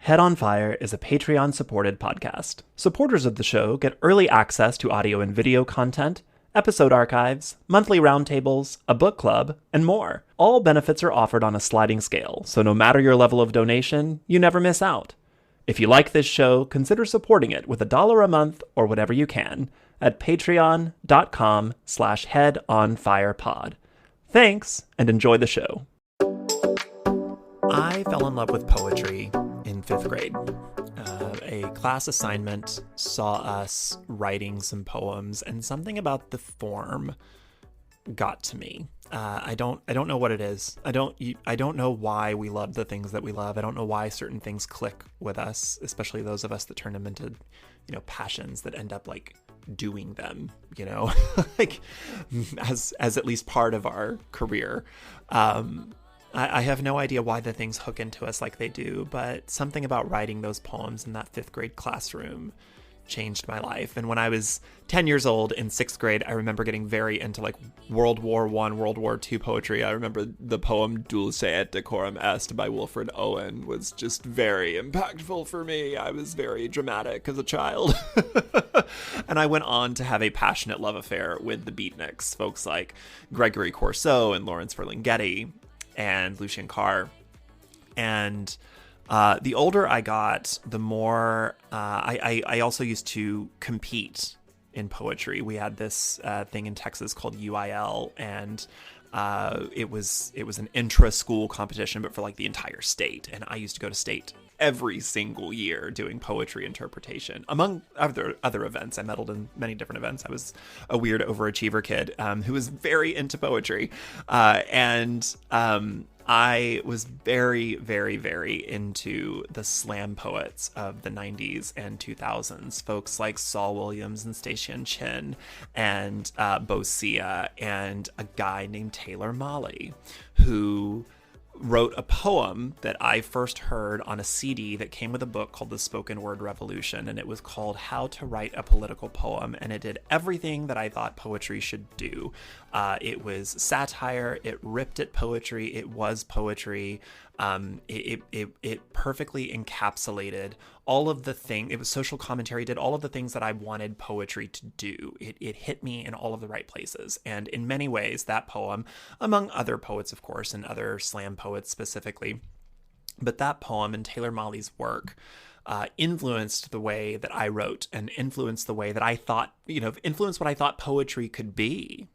Head on Fire is a Patreon-supported podcast. Supporters of the show get early access to audio and video content, episode archives, monthly roundtables, a book club, and more. All benefits are offered on a sliding scale, so no matter your level of donation, you never miss out. If you like this show, consider supporting it with $1 a month or whatever you can at patreon.com/headonfirepod. Thanks, and enjoy the show. I fell in love with poetry in 5th grade. A class assignment saw us writing some poems, and something about the form got to me. I don't know what it is. I don't know why we love the things that we love. I don't know why certain things click with us, especially those of us that turn them into, passions that end up like doing them, like as at least part of our career. I have no idea why the things hook into us like they do, but something about writing those poems in that 5th grade classroom changed my life. And when I was 10 years old in 6th grade, I remember getting very into like World War I, World War II poetry. I remember the poem Dulce et Decorum Est by Wilfred Owen was just very impactful for me. I was very dramatic as a child. And I went on to have a passionate love affair with the beatniks, folks like Gregory Corso and Lawrence Ferlinghetti and Lucien Carr. And the older I got, the more I also used to compete in poetry. We had this thing in Texas called UIL, and it was an intra-school competition, but for like the entire state. And I used to go to state every single year doing poetry interpretation, among other events. I medaled in many different events. I was a weird overachiever kid who was very into poetry, and I was very, very, very into the slam poets of the 90s and 2000s, folks like Saul Williams and Stacian Chin and Bo Sia, and a guy named Taylor Mali, who wrote a poem that I first heard on a CD that came with a book called The Spoken Word Revolution, and it was called How to Write a Political Poem, and it did everything that I thought poetry should do. It was satire, it ripped at poetry, it was poetry, it perfectly encapsulated all of the things. It was social commentary, did all of the things that I wanted poetry to do. It hit me in all of the right places. And in many ways, that poem, among other poets, of course, and other slam poets specifically, but that poem and Taylor Mali's work influenced the way that I wrote, and influenced the way that I thought, influenced what I thought poetry could be.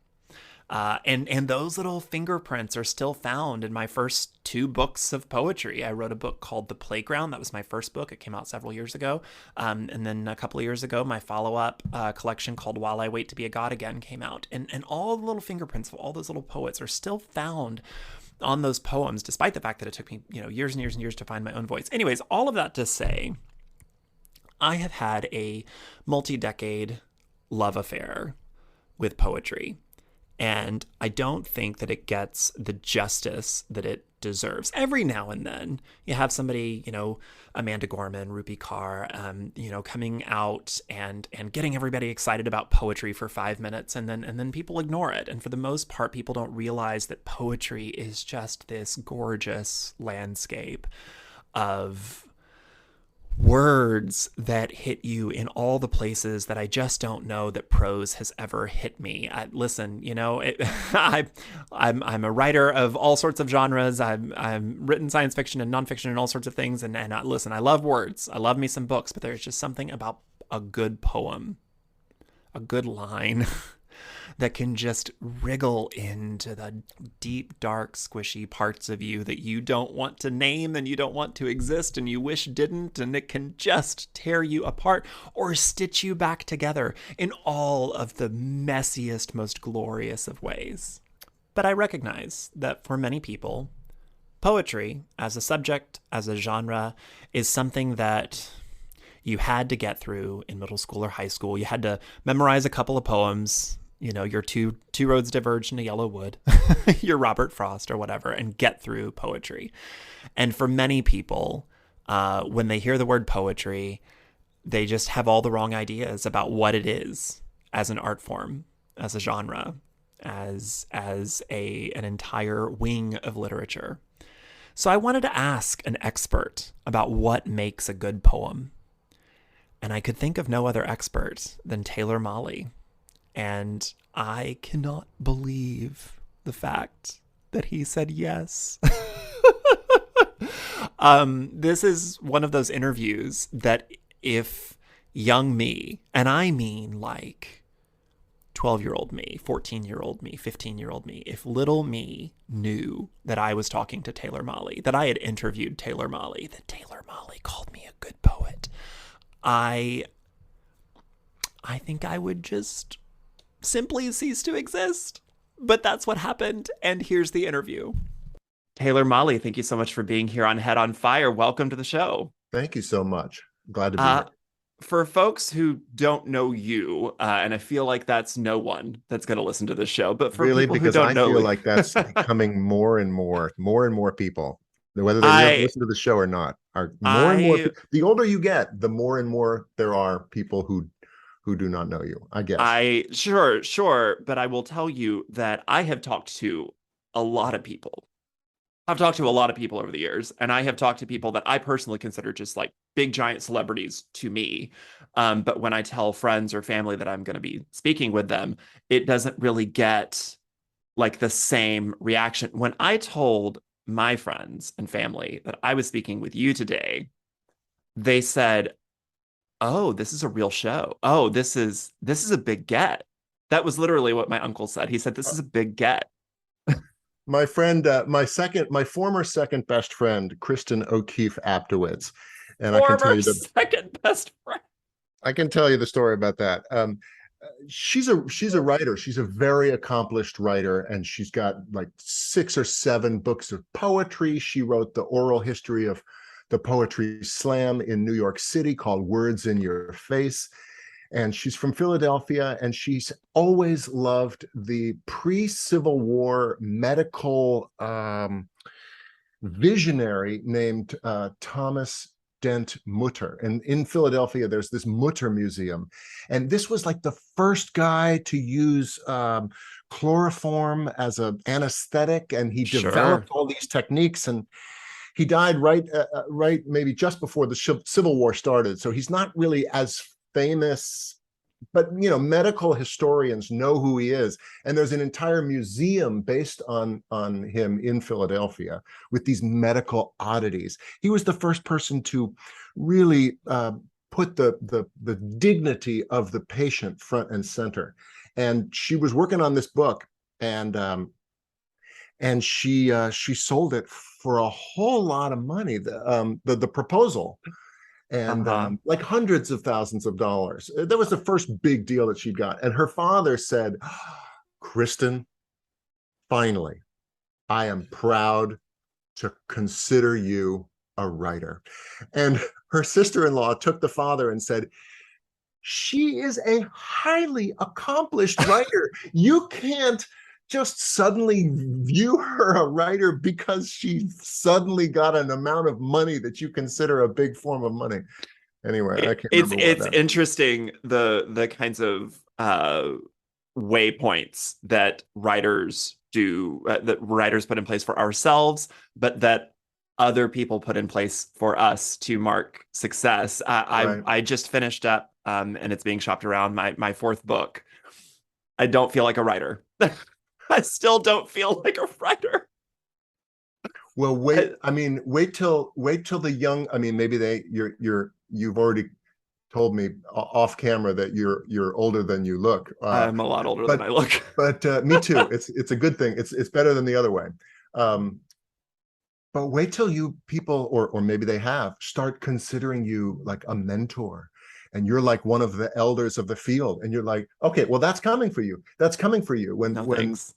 And those little fingerprints are still found in my first 2 books of poetry. I wrote a book called The Playground. That was my first book. It came out several years ago. And then a couple of years ago, my follow-up collection called While I Wait to Be a God Again came out. And all the little fingerprints of all those little poets are still found on those poems, despite the fact that it took me, years and years and years to find my own voice. Anyways, all of that to say, I have had a multi-decade love affair with poetry. And I don't think that it gets the justice that it deserves. Every now and then you have somebody, Amanda Gorman, Rupi Kaur, coming out and getting everybody excited about poetry for 5 minutes, and then people ignore it. And for the most part, people don't realize that poetry is just this gorgeous landscape of words that hit you in all the places that I just don't know that prose has ever hit me. Listen, I'm a writer of all sorts of genres. I'm written science fiction and nonfiction and all sorts of things. And listen, I love words. I love me some books, but there's just something about a good poem, a good line that can just wriggle into the deep, dark, squishy parts of you that you don't want to name and you don't want to exist and you wish didn't, and it can just tear you apart or stitch you back together in all of the messiest, most glorious of ways. But I recognize that for many people, poetry as a subject, as a genre, is something that you had to get through in middle school or high school. You had to memorize a couple of poems, your two roads diverged in a yellow wood, your Robert Frost or whatever, and get through poetry. And for many people, when they hear the word poetry, they just have all the wrong ideas about what it is as an art form, as a genre, as an entire wing of literature. So I wanted to ask an expert about what makes a good poem. And I could think of no other expert than Taylor Mali. And I cannot believe the fact that he said yes. This is one of those interviews that if young me, and I mean like 12-year-old me, 14-year-old me, 15-year-old me, if little me knew that I was talking to Taylor Mali, that I had interviewed Taylor Mali, that Taylor Mali called me a good poet, I think I would just simply cease to exist. But that's what happened, and here's the interview. Taylor Mali, thank you so much for being here on Head on Fire. Welcome to the show. Thank you so much. Glad to be here. For folks who don't know you, and I feel like that's no one that's going to listen to this show, but for Really, people who because don't I know, feel like that's becoming more and more people, whether they I, listen to the show or not, are more and more. I, The older you get, the more and more there are people who do not know you, I guess. sure, but I will tell you that I have talked to a lot of people. I've talked to a lot of people over the years, and I have talked to people that I personally consider just like big giant celebrities to me. But when I tell friends or family that I'm going to be speaking with them, it doesn't really get like the same reaction. When I told my friends and family that I was speaking with you today, they said, "Oh, this is a real show. Oh, this is a big get." That was literally what my uncle said. He said, "This is a big get." My friend, my former second best friend, Kristen O'Keefe Aptowitz, and Former second best friend. I can tell you the story about that. She's a writer. She's a very accomplished writer, and she's got like 6 or 7 books of poetry. She wrote the oral history of the poetry slam in New York City called Words in Your Face. And she's from Philadelphia, and she's always loved the pre-Civil War medical visionary named Thomas Dent Mutter. And in Philadelphia, there's this Mutter Museum. And this was like the first guy to use chloroform as an anesthetic. And he developed all these techniques. And he died right maybe just before the Civil War started. So he's not really as famous, but medical historians know who he is, and there's an entire museum based on him in Philadelphia with these medical oddities. He was the first person to really put the dignity of the patient front and center. And she was working on this book, and she sold it for a whole lot of money. The proposal. And like hundreds of thousands of dollars. That was the first big deal that she got. And her father said, "Kristen, finally, I am proud to consider you a writer." And her sister-in-law took the father and said, "She is a highly accomplished writer. You can't just suddenly view her a writer because she suddenly got an amount of money that you consider a big form of money." Anyway, I can't remember it's interesting the kinds of waypoints that writers do, that writers put in place for ourselves, but that other people put in place for us to mark success. I just finished up, and it's being shopped around, my fourth book. I don't feel like a writer. I still don't feel like a writer. Well, wait till the young. I mean, maybe you've already told me off camera that you're older than you look. I'm a lot older than I look. But me too. It's a good thing. It's better than the other way. But wait till you people, or maybe they have, start considering you like a mentor. And you're like one of the elders of the field, and you're like, okay, well, that's coming for you. That's coming for you. Thanks.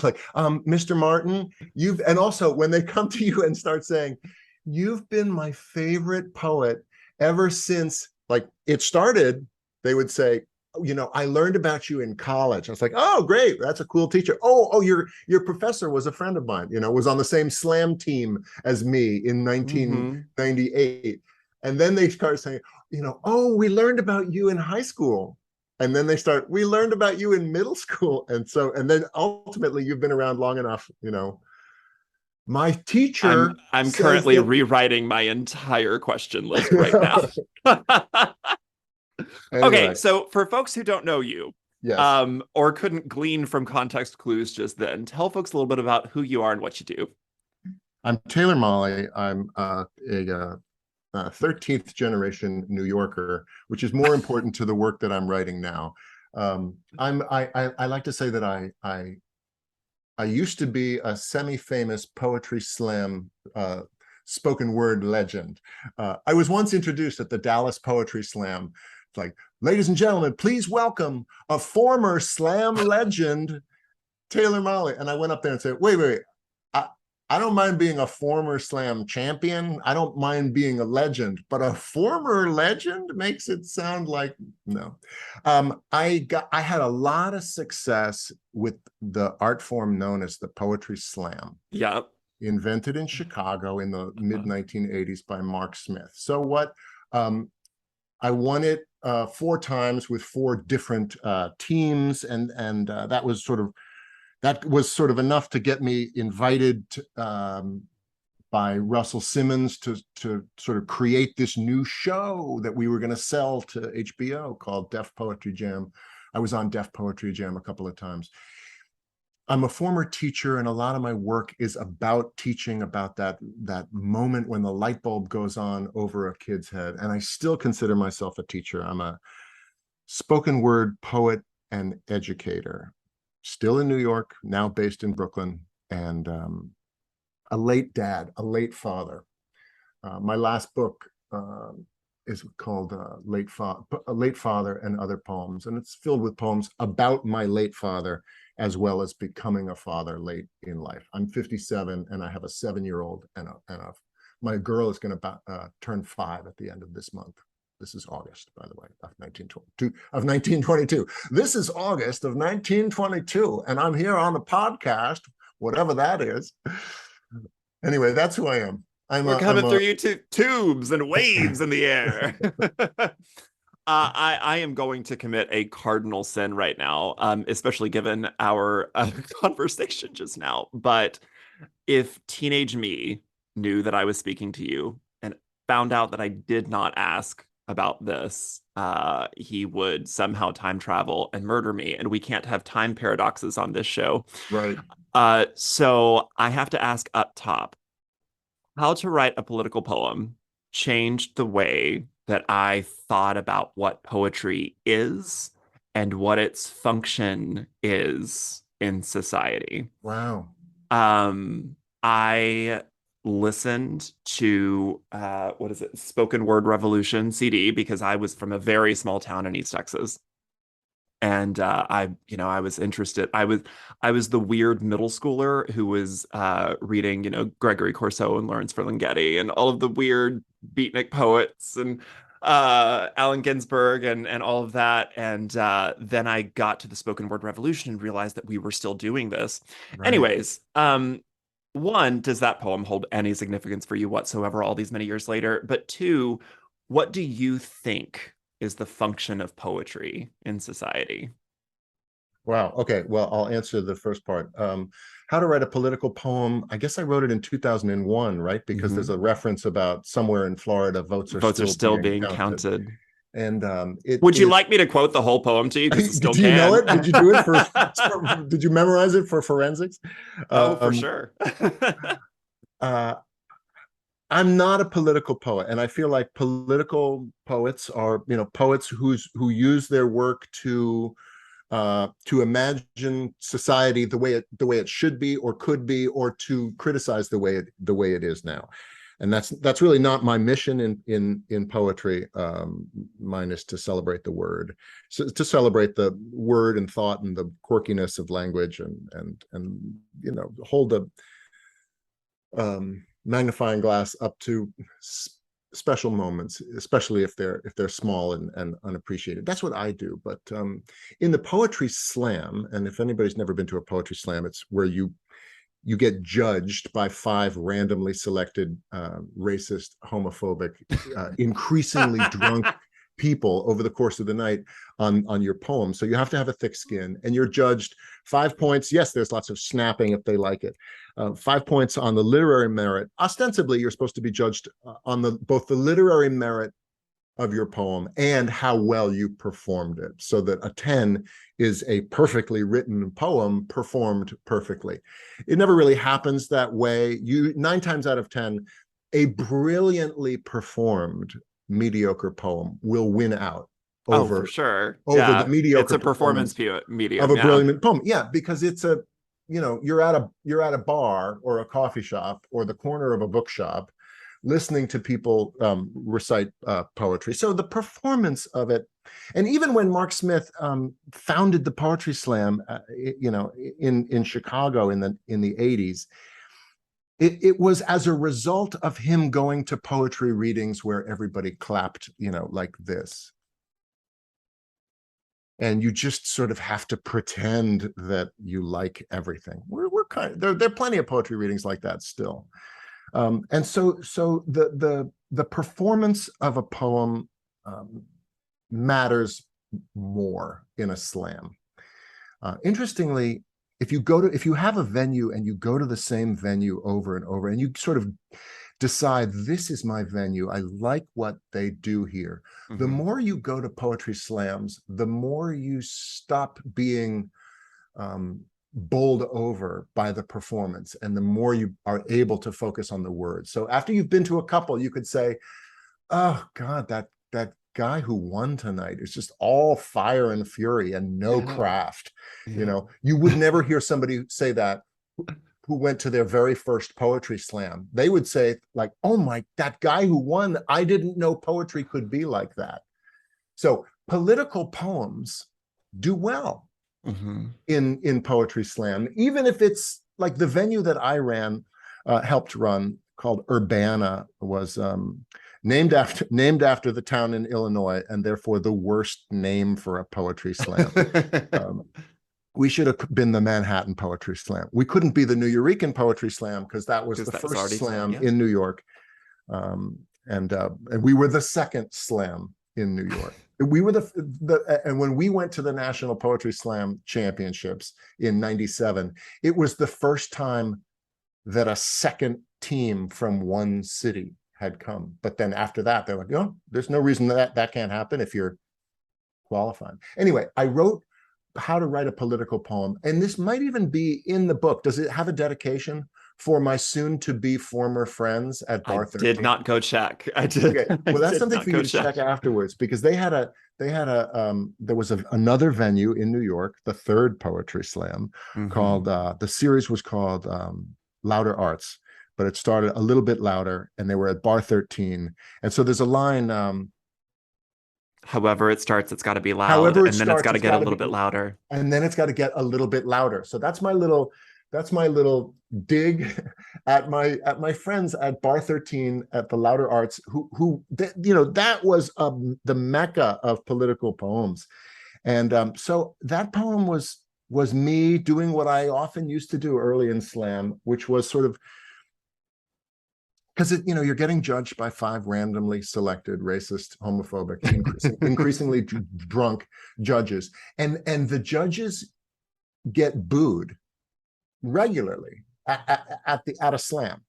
Like, Mr. Martin, and also when they come to you and start saying, "You've been my favorite poet ever since," like it started, they would say, "I learned about you in college." I was like, "Oh, great. That's a cool teacher. Oh, your professor was a friend of mine, was on the same slam team as me in 1998. And then they start saying, "Oh, we learned about you in high school." And then "We learned about you in middle school." And then ultimately you've been around long enough, My teacher I'm says currently that. rewriting my entire question list right now. Okay, Anyway, so for folks who don't know you, yes, or couldn't glean from context clues just then, tell folks a little bit about who you are and what you do. I'm Taylor Molly. I'm a 13th generation New Yorker, which is more important to the work that I'm writing now. I like to say that I used to be a semi-famous poetry slam spoken word legend. I was once introduced at the Dallas Poetry Slam. It's like, ladies and gentlemen, please welcome a former slam legend, Taylor Molly. And I went up there and said, wait. I don't mind being a former slam champion. I don't mind being a legend, but a former legend makes it sound like no. I had a lot of success with the art form known as the poetry slam. Yeah. Invented in Chicago in the mid 1980s by Mark Smith. So what? I won it 4 times with 4 different teams, and that was sort of enough to get me invited by Russell Simmons to sort of create this new show that we were going to sell to HBO called Def Poetry Jam. I was on Def Poetry Jam a couple of times. I'm a former teacher, and a lot of my work is about teaching about that moment when the light bulb goes on over a kid's head. And I still consider myself a teacher. I'm a spoken word poet and educator, still in New York, now based in Brooklyn, and a late dad, a late father. My last book is called Late Father and Other Poems, and it's filled with poems about my late father, as well as becoming a father late in life. I'm 57, and I have a 7-year-old, and my girl is going to turn 5 at the end of this month. This is August, by the way, of 1922. This is August of 1922, and I'm here on the podcast, whatever that is. Anyway, that's who I am. We're coming through you tubes and waves in the air. I am going to commit a cardinal sin right now, especially given our conversation just now. But if teenage me knew that I was speaking to you and found out that I did not ask about this, he would somehow time travel and murder me, and we can't have time paradoxes on this show. Right. So I have to ask up top, how to write a political poem changed the way that I thought about what poetry is and what its function is in society. Wow. I listened to what is it, Spoken Word Revolution CD, because I was from a very small town in East Texas. And I was interested. I was the weird middle schooler who was reading, Gregory Corso and Lawrence Ferlinghetti and all of the weird beatnik poets and Allen Ginsberg and all of that. And then I got to the Spoken Word Revolution and realized that we were still doing this. Right. Anyways, one, does that poem hold any significance for you whatsoever all these many years later? But 2, what do you think is the function of poetry in society? Wow. Okay. Well, I'll answer the first part. How to write a political poem. I guess I wrote it in 2001, right? Because there's a reference about somewhere in Florida, votes are still being counted. And would you like me to quote the whole poem to you? Because still do you know it? Did you do it for? Did you memorize it for forensics? Oh, for sure. I'm not a political poet, and I feel like political poets are, poets who use their work to imagine society the way it should be or could be, or to criticize the way it is now. And that's really not my mission in poetry. Mine is to celebrate the word, to celebrate the word and thought and the quirkiness of language, and hold a magnifying glass up to special moments, especially if they're small and unappreciated. That's what I do. But in the poetry slam, and if anybody's never been to a poetry slam, it's where you get judged by 5 randomly selected racist, homophobic, increasingly people over the course of the night on your poem. So you have to have a thick skin, and you're judged 5 points. Yes, there's lots of snapping if they like it. 5 points on the literary merit. Ostensibly, you're supposed to be judged on both the literary merit of your poem and how well you performed it, so that a 10 is a perfectly written poem performed perfectly. It never really happens that way. 9 times out of 10, a brilliantly performed mediocre poem will win out over, for sure. over the mediocre. It's a performance medium of a brilliant poem. Yeah, because it's a, you're at a bar or a coffee shop or the corner of a bookshop listening to people recite poetry. So the performance of it, and even when Mark Smith founded the Poetry Slam, in Chicago in the 80s, it was as a result of him going to poetry readings where everybody clapped, like this. And you just sort of have to pretend that you like everything. We're kind of, there are plenty of poetry readings like that still. And so the performance of a poem matters more in a slam. Interestingly, if you have a venue and you go to the same venue over and over, and you sort of decide, this is my venue, I like what they do here. The more you go to poetry slams, the more you stop being bowled over by the performance, and the more you are able to focus on the words. So after you've been to a couple, you could say, oh God, that guy who won tonight is just all fire and fury and no craft. You would never hear somebody say that who went to their very first poetry slam. They would say, like, oh my, that guy who won, I didn't know poetry could be like that. So political poems do well in poetry slam, even if it's like the venue that I helped run, called Urbana, was named after the town in Illinois, and therefore the worst name for a poetry slam. We should have been the Manhattan Poetry Slam. We couldn't be the New Eurekan Poetry Slam because that was the first slam in New York, and we were the second slam in New York. We were and when we went to the National Poetry Slam Championships in '97, it was the first time that a second team from one city had come. But then after that, they're like, oh, there's no reason that can't happen if you're qualified. Anyway, I wrote how to write a political poem, and this might even be in the book. Does it have a dedication for my soon-to-be former friends at Bar 13? I did not go check. I did. Okay. Well, that's something for you to check afterwards, because there was another venue in New York, the third Poetry Slam, called the series was called Louder Arts, but it started a little bit louder, and they were at Bar 13. And so there's a line, however it starts, it's got to be loud, and then it's got to get a little bit louder, and then it's got to get a little bit louder. So that's my little dig at my friends at Bar 13 at the Louder Arts, who that was the mecca of political poems. And so that poem was me doing what I often used to do early in slam, which was sort of, because you're getting judged by 5 randomly selected racist, homophobic, increasingly drunk judges, and the judges get booed regularly at a slam.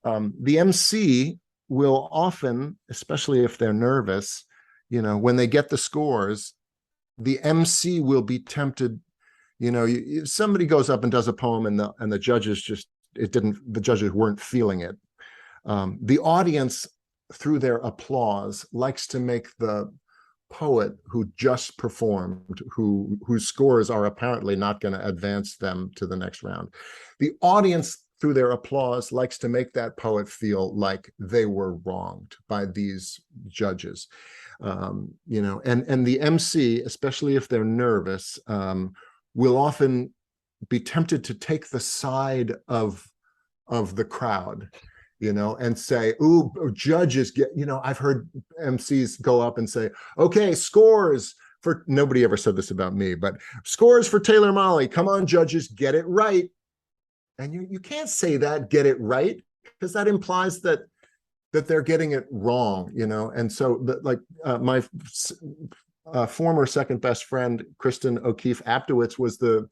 The MC will often, especially if they're nervous, when they get the scores, the MC will be tempted. Somebody goes up and does a poem, and the judges the judges weren't feeling it. The audience, through their applause, likes to make the poet who just performed, whose scores are apparently not going to advance them to the next round, the audience, through their applause, likes to make that poet feel like they were wronged by these judges. And the MC, especially if they're nervous, will often be tempted to take the side of the crowd, and say, ooh, judges get, I've heard MCs go up and say, okay, scores for, nobody ever said this about me, but scores for Taylor Molly. Come on, judges, get it right. And you can't say that, get it right, because that implies that that they're getting it wrong, and so my former second best friend Kristen O'Keefe Aptowitz was the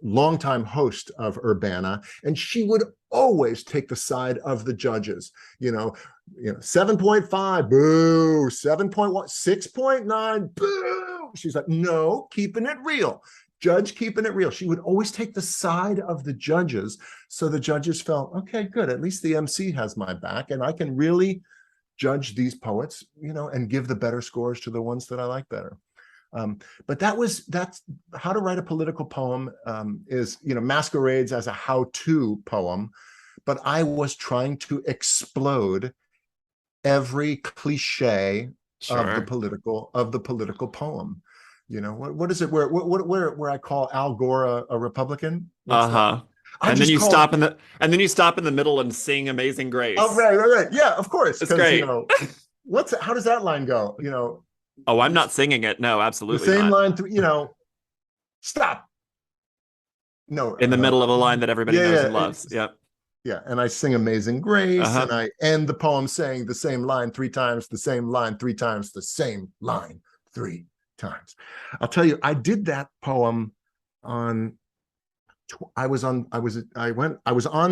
longtime host of Urbana, and she would always take the side of the judges. 7.5, boo, 7.1, 6.9, boo. She's like, no, keeping it real. Judge keeping it real. She would always take the side of the judges. So the judges felt, okay, good. At least the MC has my back, and I can really judge these poets, and give the better scores to the ones that I like better. But that's How to Write a Political Poem is, masquerades as a how-to poem, but I was trying to explode every cliche of the political poem. What is it where I call Al Gore a Republican? What's that? And then you stop in the middle and sing Amazing Grace. Oh, right. Yeah, of course. It's great. How does that line go? Oh, I'm not singing it. No, absolutely the same not. line, stop. No. In the middle of a line that everybody knows and loves. Yep. Yeah, and I sing Amazing Grace, and I end the poem saying the same line 3 times, the same line 3 times, the same line 3 times. I'll tell you, I did that poem on. I was on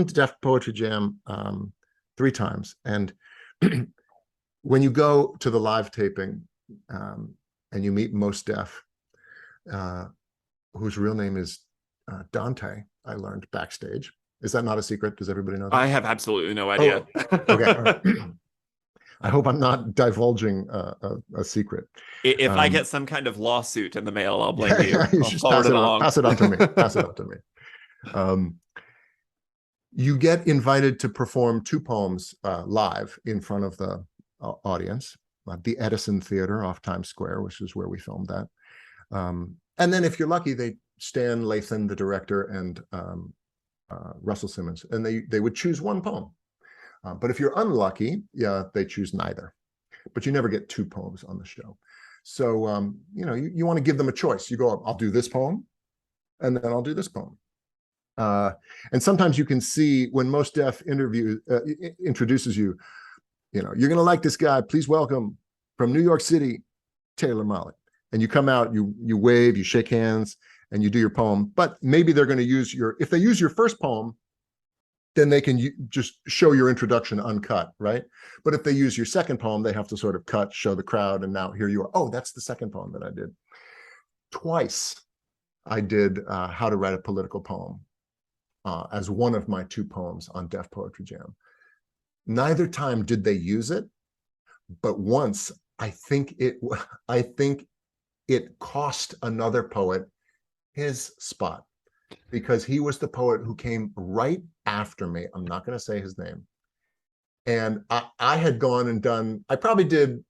Def Poetry Jam 3 times, and when you go to the live taping, and you meet Mos Def, whose real name is Dante, I learned backstage. Is that not a secret? Does everybody know that? I have absolutely no idea. Oh, okay. Right. I hope I'm not divulging a secret. If I get some kind of lawsuit in the mail, I'll blame you. You should pass it on to me. Pass it on to me. You get invited to perform 2 poems live in front of the audience at the Edison Theater off Times Square, which is where we filmed that. And then if you're lucky, Stan Lathan, the director, and Russell Simmons, and they would choose 1 poem. But if you're unlucky, they choose neither. But you never get 2 poems on the show. So, you want to give them a choice. You go, I'll do this poem, and then I'll do this poem. And sometimes you can see when Mos Def introduces you, you're going to like this guy. Please welcome from New York City, Taylor Mollett. And you come out, you wave, you shake hands, and you do your poem. But maybe they're going to use if they use your first poem, then they can just show your introduction uncut, right? But if they use your second poem, they have to sort of cut, show the crowd, and now here you are. Oh, that's the second poem that I did. Twice I did How to Write a Political Poem as one of my 2 poems on Def Poetry Jam. Neither time did they use it, but once I think it cost another poet his spot, because he was the poet who came right after me. I'm not going to say his name. And I had gone and done, I probably did,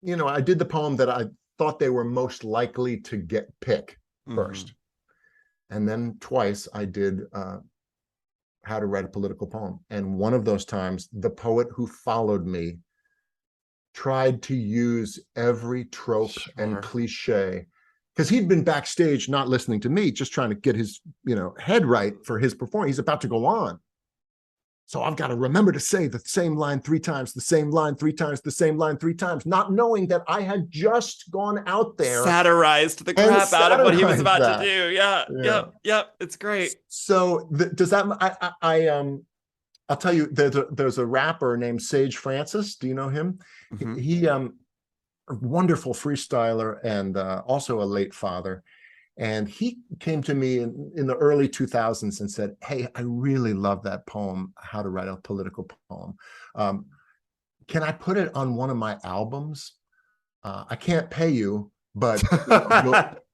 I did the poem that I thought they were most likely to pick first. And then twice I did How to Write a Political Poem. And one of those times, the poet who followed me tried to use every trope and cliche, because he'd been backstage not listening to me, just trying to get his head right for his performance. He's about to go on. So I've got to remember to say the same line 3 times, the same line 3 times, the same line 3 times, not knowing that I had just gone out there, satirized the crap out of what he was about to do. Yep. It's great. So does that? I'll tell you, there's a rapper named Sage Francis. Do you know him? He a wonderful freestyler and also a late father. And he came to me in the early 2000s and said, hey, I really love that poem, How to Write a Political Poem. Can I put it on one of my albums? I can't pay you, but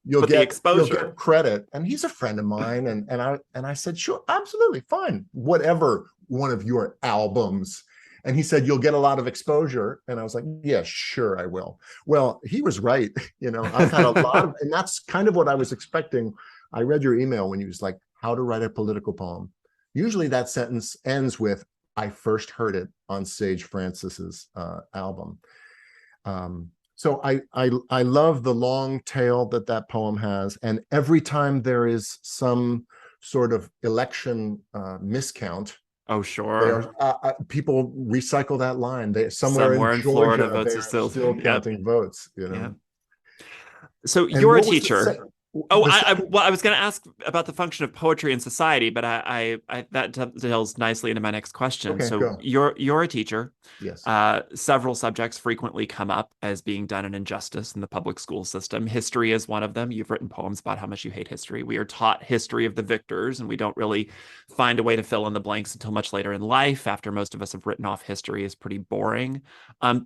you'll get exposure. You'll get credit. And he's a friend of mine. And I said, sure, absolutely, fine. Whatever one of your albums. And he said, you'll get a lot of exposure. And I was like, yeah, sure, I will. Well, he was right. I've had a lot of, and that's kind of what I was expecting. I read your email when you was like, How to Write a Political Poem. Usually that sentence ends with, I first heard it on Sage Francis's album. So I love the long tail that poem has. And every time there is some sort of election miscount, Oh, They sure. are people recycle that line. They somewhere in Somewhere in Florida, Georgia, votes they are are still. still Yep. counting votes, Yep. you know. So And you're a what was teacher. Oh, the second? well, I was going to ask about the function of poetry in society, but that dovetails nicely into my next question. Okay, So go. you're a teacher. Yes. Several subjects frequently come up as being done an injustice in the public school system. History is one of them. You've written poems about how much you hate history. We are taught history of the victors, and we don't really find a way to fill in the blanks until much later in life, after most of us have written off history as pretty boring.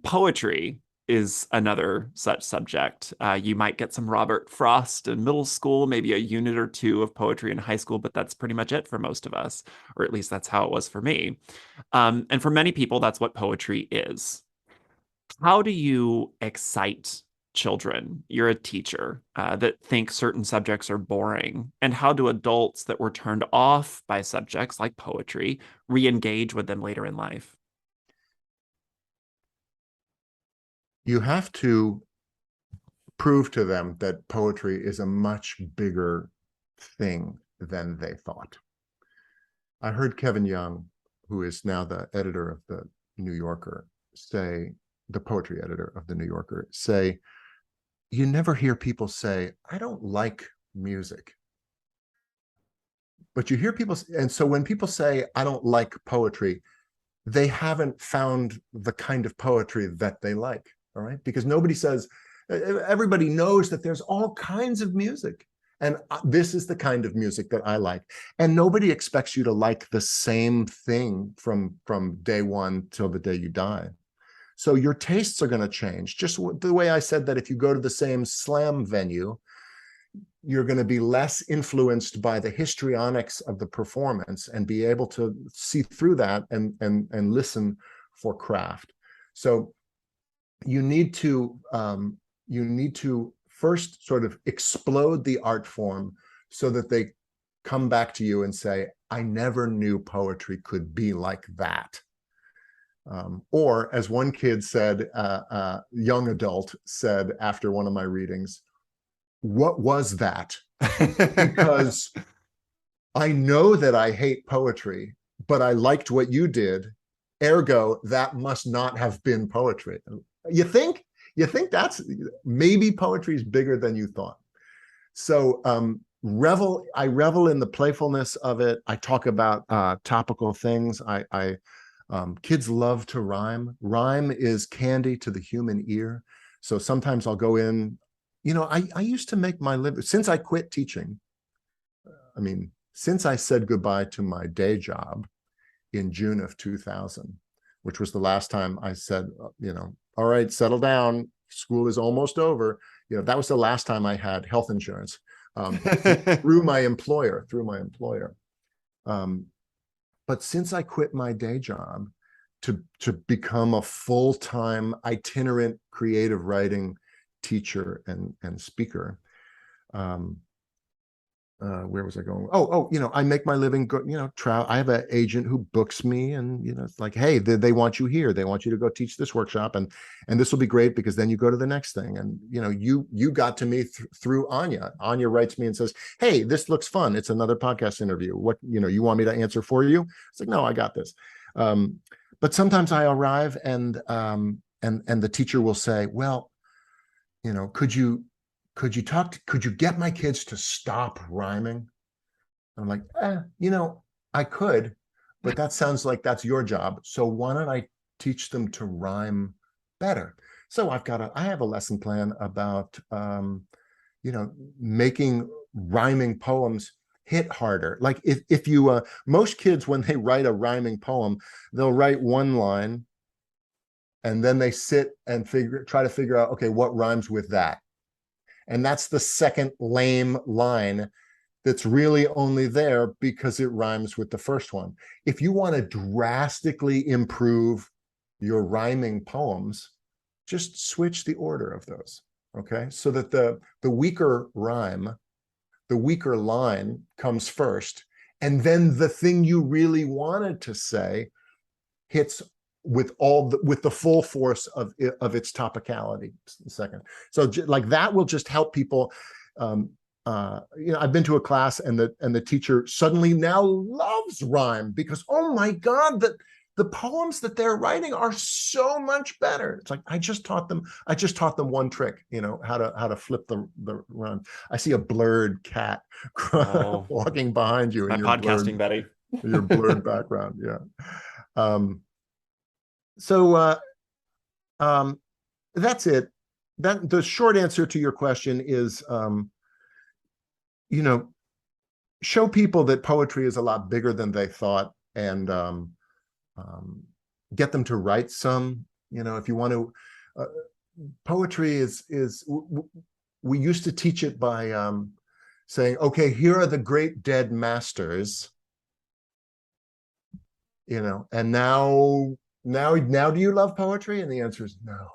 Poetry is another such subject. You might get some Robert Frost in middle school, maybe a unit or two of poetry in high school, but that's pretty much it for most of us, or at least that's how it was for me. And for many people, that's what poetry is. How do you excite children? You're a teacher that think certain subjects are boring. And how do adults that were turned off by subjects like poetry re-engage with them later in life? You have to prove to them that poetry is a much bigger thing than they thought. I heard Kevin Young, who is now the editor of the New Yorker, say, the poetry editor of the New Yorker, say, you never hear people say, I don't like music. But you hear people, and so when people say, I don't like poetry, they haven't found the kind of poetry that they like, all right? Because nobody says, everybody knows that there's all kinds of music. And this is the kind of music that I like. And nobody expects you to like the same thing from day one till the day you die. So your tastes are going to change. Just the way I said that if you go to the same slam venue, you're going to be less influenced by the histrionics of the performance and be able to see through that and listen for craft. So you need to first sort of explode the art form so that they come back to you and say, I never knew poetry could be like that. Or as one kid said, young adult said after one of my readings, what was that? Because I know that I hate poetry, but I liked what you did. Ergo, that must not have been poetry. You think? You think that's maybe poetry is bigger than you thought. So I revel in the playfulness of it. I talk about topical things. Kids love to rhyme. Rhyme is candy to the human ear. So sometimes I'll go in, I used to make my living since I quit teaching. I mean, since I said goodbye to my day job in June of 2000, which was the last time I said, all right, settle down. School is almost over. That was the last time I had health insurance through my employer. But since I quit my day job to become a full-time itinerant creative writing teacher and speaker, where was I going? I make my living, I have an agent who books me and, it's like, hey, they want you here. They want you to go teach this workshop and this will be great because then you go to the next thing. And, you got to me through Anya. Anya writes me and says, hey, this looks fun. It's another podcast interview. What, you want me to answer for you? It's like, no, I got this. But sometimes I arrive and the teacher will say, well, could you get my kids to stop rhyming? I'm like, I could, but that sounds like that's your job. So why don't I teach them to rhyme better? So I have a lesson plan about, making rhyming poems hit harder. Like if you, most kids, when they write a rhyming poem, they'll write one line and then they sit and try to figure out, okay, what rhymes with that? And that's the second lame line that's really only there because it rhymes with the first one. If you want to drastically improve your rhyming poems, just switch the order of those, okay? So that the weaker rhyme, the weaker line comes first, and then the thing you really wanted to say hits with the full force of its topicality second. So like that will just help people I've been to a class and the teacher suddenly now loves rhyme because, oh my God, the poems that they're writing are so much better. It's like, I just taught them one trick, how to flip the rhyme. I see a blurred cat Oh, walking behind you in my podcasting buddy. your blurred background. Yeah. So that's it. That the short answer to your question is, show people that poetry is a lot bigger than they thought, and get them to write some. If you want to, poetry is we used to teach it by saying, okay, here are the great dead masters, and now do you love poetry? And the answer is no.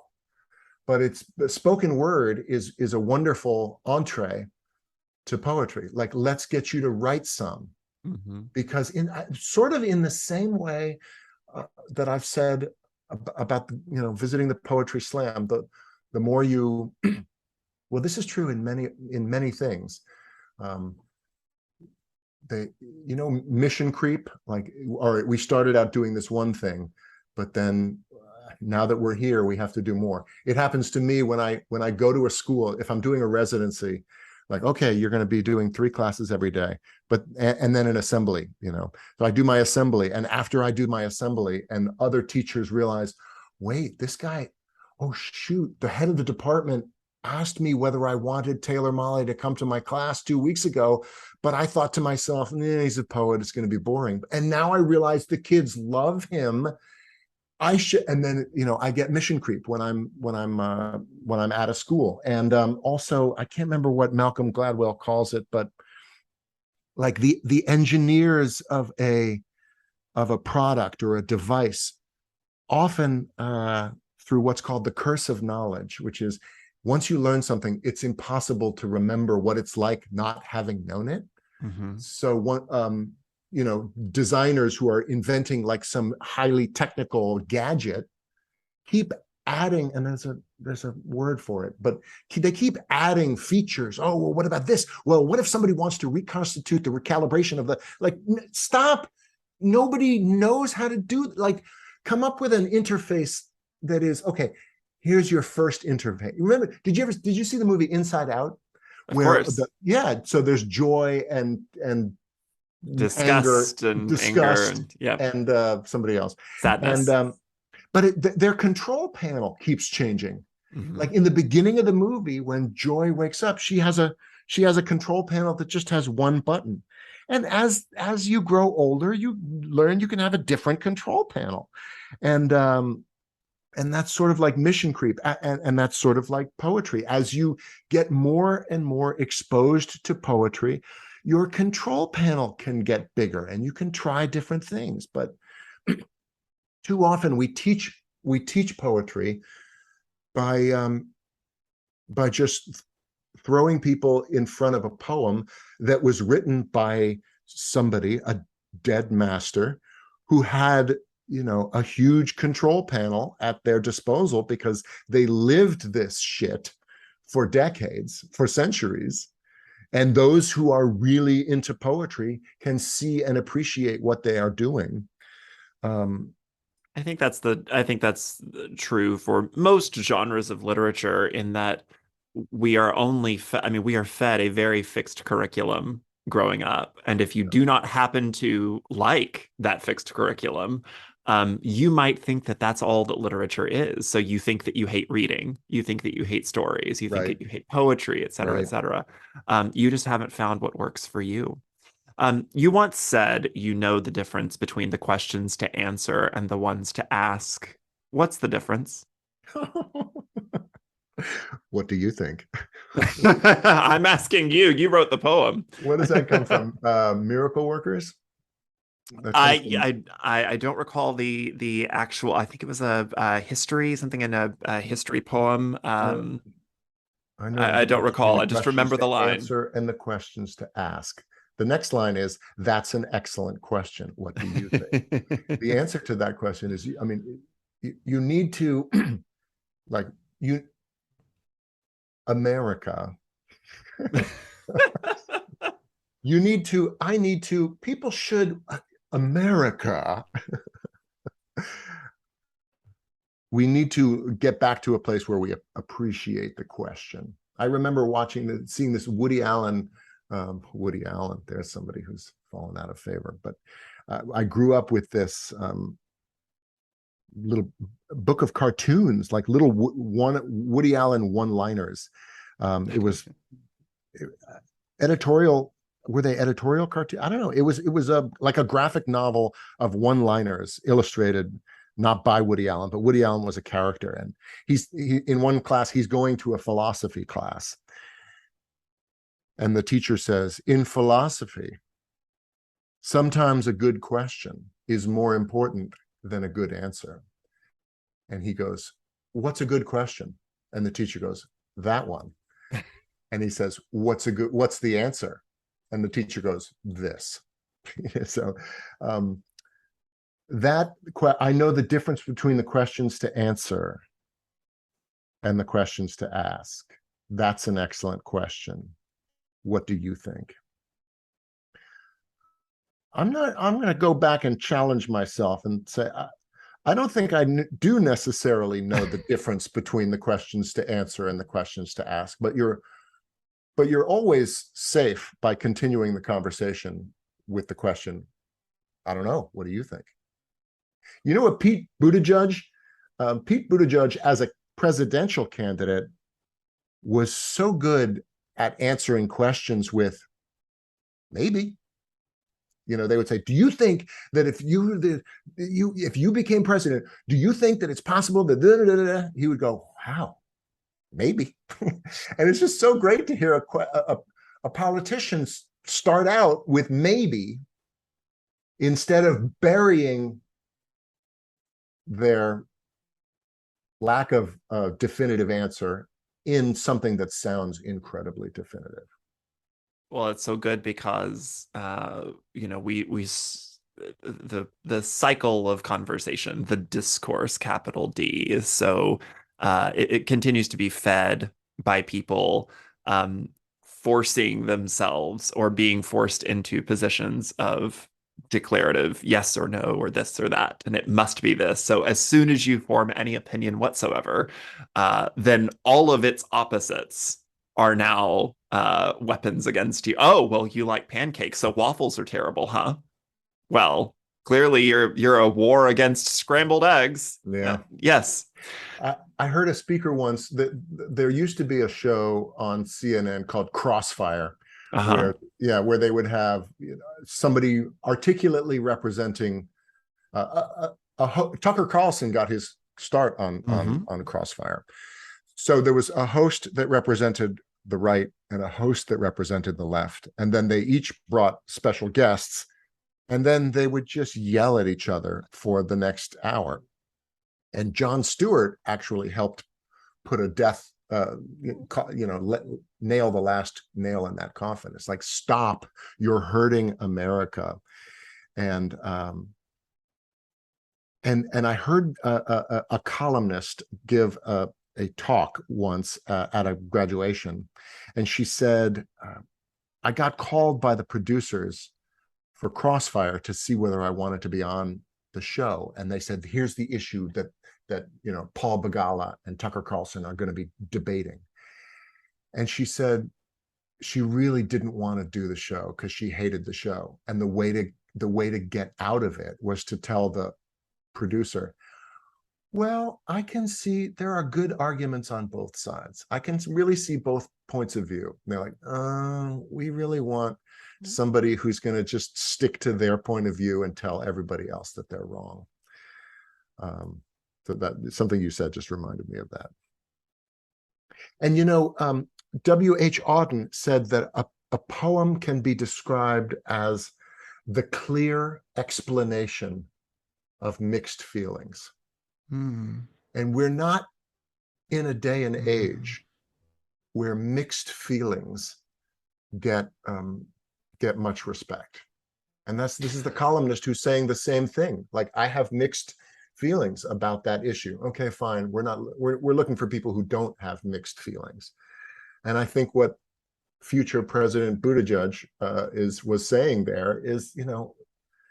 But the spoken word is a wonderful entree to poetry. Like, let's get you to write some. Mm-hmm. Because in sort of in the same way that I've said about visiting the poetry slam, the more you well, this is true in many things. Mission creep, like, all right, we started out doing this one thing, but then now that we're here, we have to do more. It happens to me when I go to a school, if I'm doing a residency, like, okay, you're going to be doing 3 classes every day, and then an assembly, so I do my assembly, and after I do my assembly and other teachers realize, wait, this guy, oh shoot, the head of the department asked me whether I wanted Taylor Molly to come to my class 2 weeks ago, but I thought to myself, he's a poet, it's going to be boring. And now I realize the kids love him. I should, and then I get mission creep when I'm at a school. And also, I can't remember what Malcolm Gladwell calls it, but like the engineers of a product or a device, often through what's called the curse of knowledge, which is, once you learn something, it's impossible to remember what it's like not having known it. Mm-hmm. So designers who are inventing like some highly technical gadget keep adding, and there's a word for it, but they keep adding features. Oh, well, what about this? Well, what if somebody wants to reconstitute the recalibration of stop. Nobody knows how to do, come up with an interface that is, okay, here's your first interface. Remember, did you see the movie Inside Out? Of course. So there's joy and disgust and anger and somebody else, sadness, and but their control panel keeps changing. Mm-hmm. Like in the beginning of the movie, when Joy wakes up, she has a control panel that just has one button, and as you grow older, you learn you can have a different control panel, and that's sort of like mission creep, and that's sort of like poetry. As you get more and more exposed to poetry, your control panel can get bigger and you can try different things. But too often we teach poetry by just throwing people in front of a poem that was written by somebody, a dead master, who had a huge control panel at their disposal because they lived this shit for decades, for centuries. And those who are really into poetry can see and appreciate what they are doing. I think that's true for most genres of literature, in that we are we are fed a very fixed curriculum growing up. And if you do not happen to like that fixed curriculum, you might think that that's all that literature is. So you think that you hate reading, you think that you hate stories, you think that you hate poetry, et cetera, et cetera. You just haven't found what works for you. You once said you know the difference between the questions to answer and the ones to ask. What's the difference? What do you think? I'm asking you. You wrote the poem. Where does that come from? Miracle Workers? I don't recall the actual. I think it was a history, something in a history poem. I don't recall. I just remember the line. Answer and the questions to ask. The next line is, that's an excellent question. What do you think? The answer to that question is, you need to, America You need to, I need to, people should, America, we need to get back to a place where we appreciate the question. I remember seeing this Woody Allen, there's somebody who's fallen out of favor, but I grew up with this little book of cartoons, like little Woody Allen one-liners. It was editorial. Were they editorial cartoon? I don't know. It was like a graphic novel of one-liners illustrated, not by Woody Allen, but Woody Allen was a character. And in one class, he's going to a philosophy class. And the teacher says, in philosophy, sometimes a good question is more important than a good answer. And he goes, what's a good question? And the teacher goes, that one. And he says, what's the answer? And the teacher goes, this. So I know the difference between the questions to answer and the questions to ask. That's an excellent question. What do you think? I'm going to go back and challenge myself and say, I don't think I do necessarily know the difference between the questions to answer and the questions to ask, but you're always safe by continuing the conversation with the question, I don't know, what do you think? You know what Pete Buttigieg as a presidential candidate was so good at answering questions with maybe. You know, they would say, do you think that if you became president, do you think that it's possible that da, da, da, da? He would go, wow, maybe. And it's just so great to hear a politician start out with maybe instead of burying their lack of a definitive answer in something that sounds incredibly definitive. Well, it's so good because the cycle of conversation, the discourse, capital D, is so it continues to be fed by people forcing themselves or being forced into positions of declarative yes or no or this or that, and it must be this. So as soon as you form any opinion whatsoever, then all of its opposites are now weapons against you. Oh, well, you like pancakes, so waffles are terrible, huh? Well, clearly you're a war against scrambled eggs. Yeah. Yes. I heard a speaker once that there used to be a show on CNN called Crossfire, where they would have somebody articulately representing Tucker Carlson got his start on Crossfire. So there was a host that represented the right and a host that represented the left, and then they each brought special guests, and then they would just yell at each other for the next hour. And Jon Stewart actually helped put a nail the last nail in that coffin. It's like, stop, you're hurting America. And I heard a columnist give a talk once at a graduation, and she said, I got called by the producers for Crossfire to see whether I wanted to be on the show, and they said, here's the issue that Paul Begala and Tucker Carlson are going to be debating. And she said she really didn't want to do the show because she hated the show, and the way to get out of it was to tell the producer, well, I can see there are good arguments on both sides. I can really see both points of view. And they're like, we really want somebody who's going to just stick to their point of view and tell everybody else that they're wrong. So that something you said just reminded me of that. And W.H. Auden said that a poem can be described as the clear explanation of mixed feelings. And we're not in a day and age where mixed feelings get much respect. And this is the columnist who's saying the same thing. Like, I have mixed feelings about that issue. Okay, fine. We're looking for people who don't have mixed feelings. And I think what future President Buttigieg was saying there is,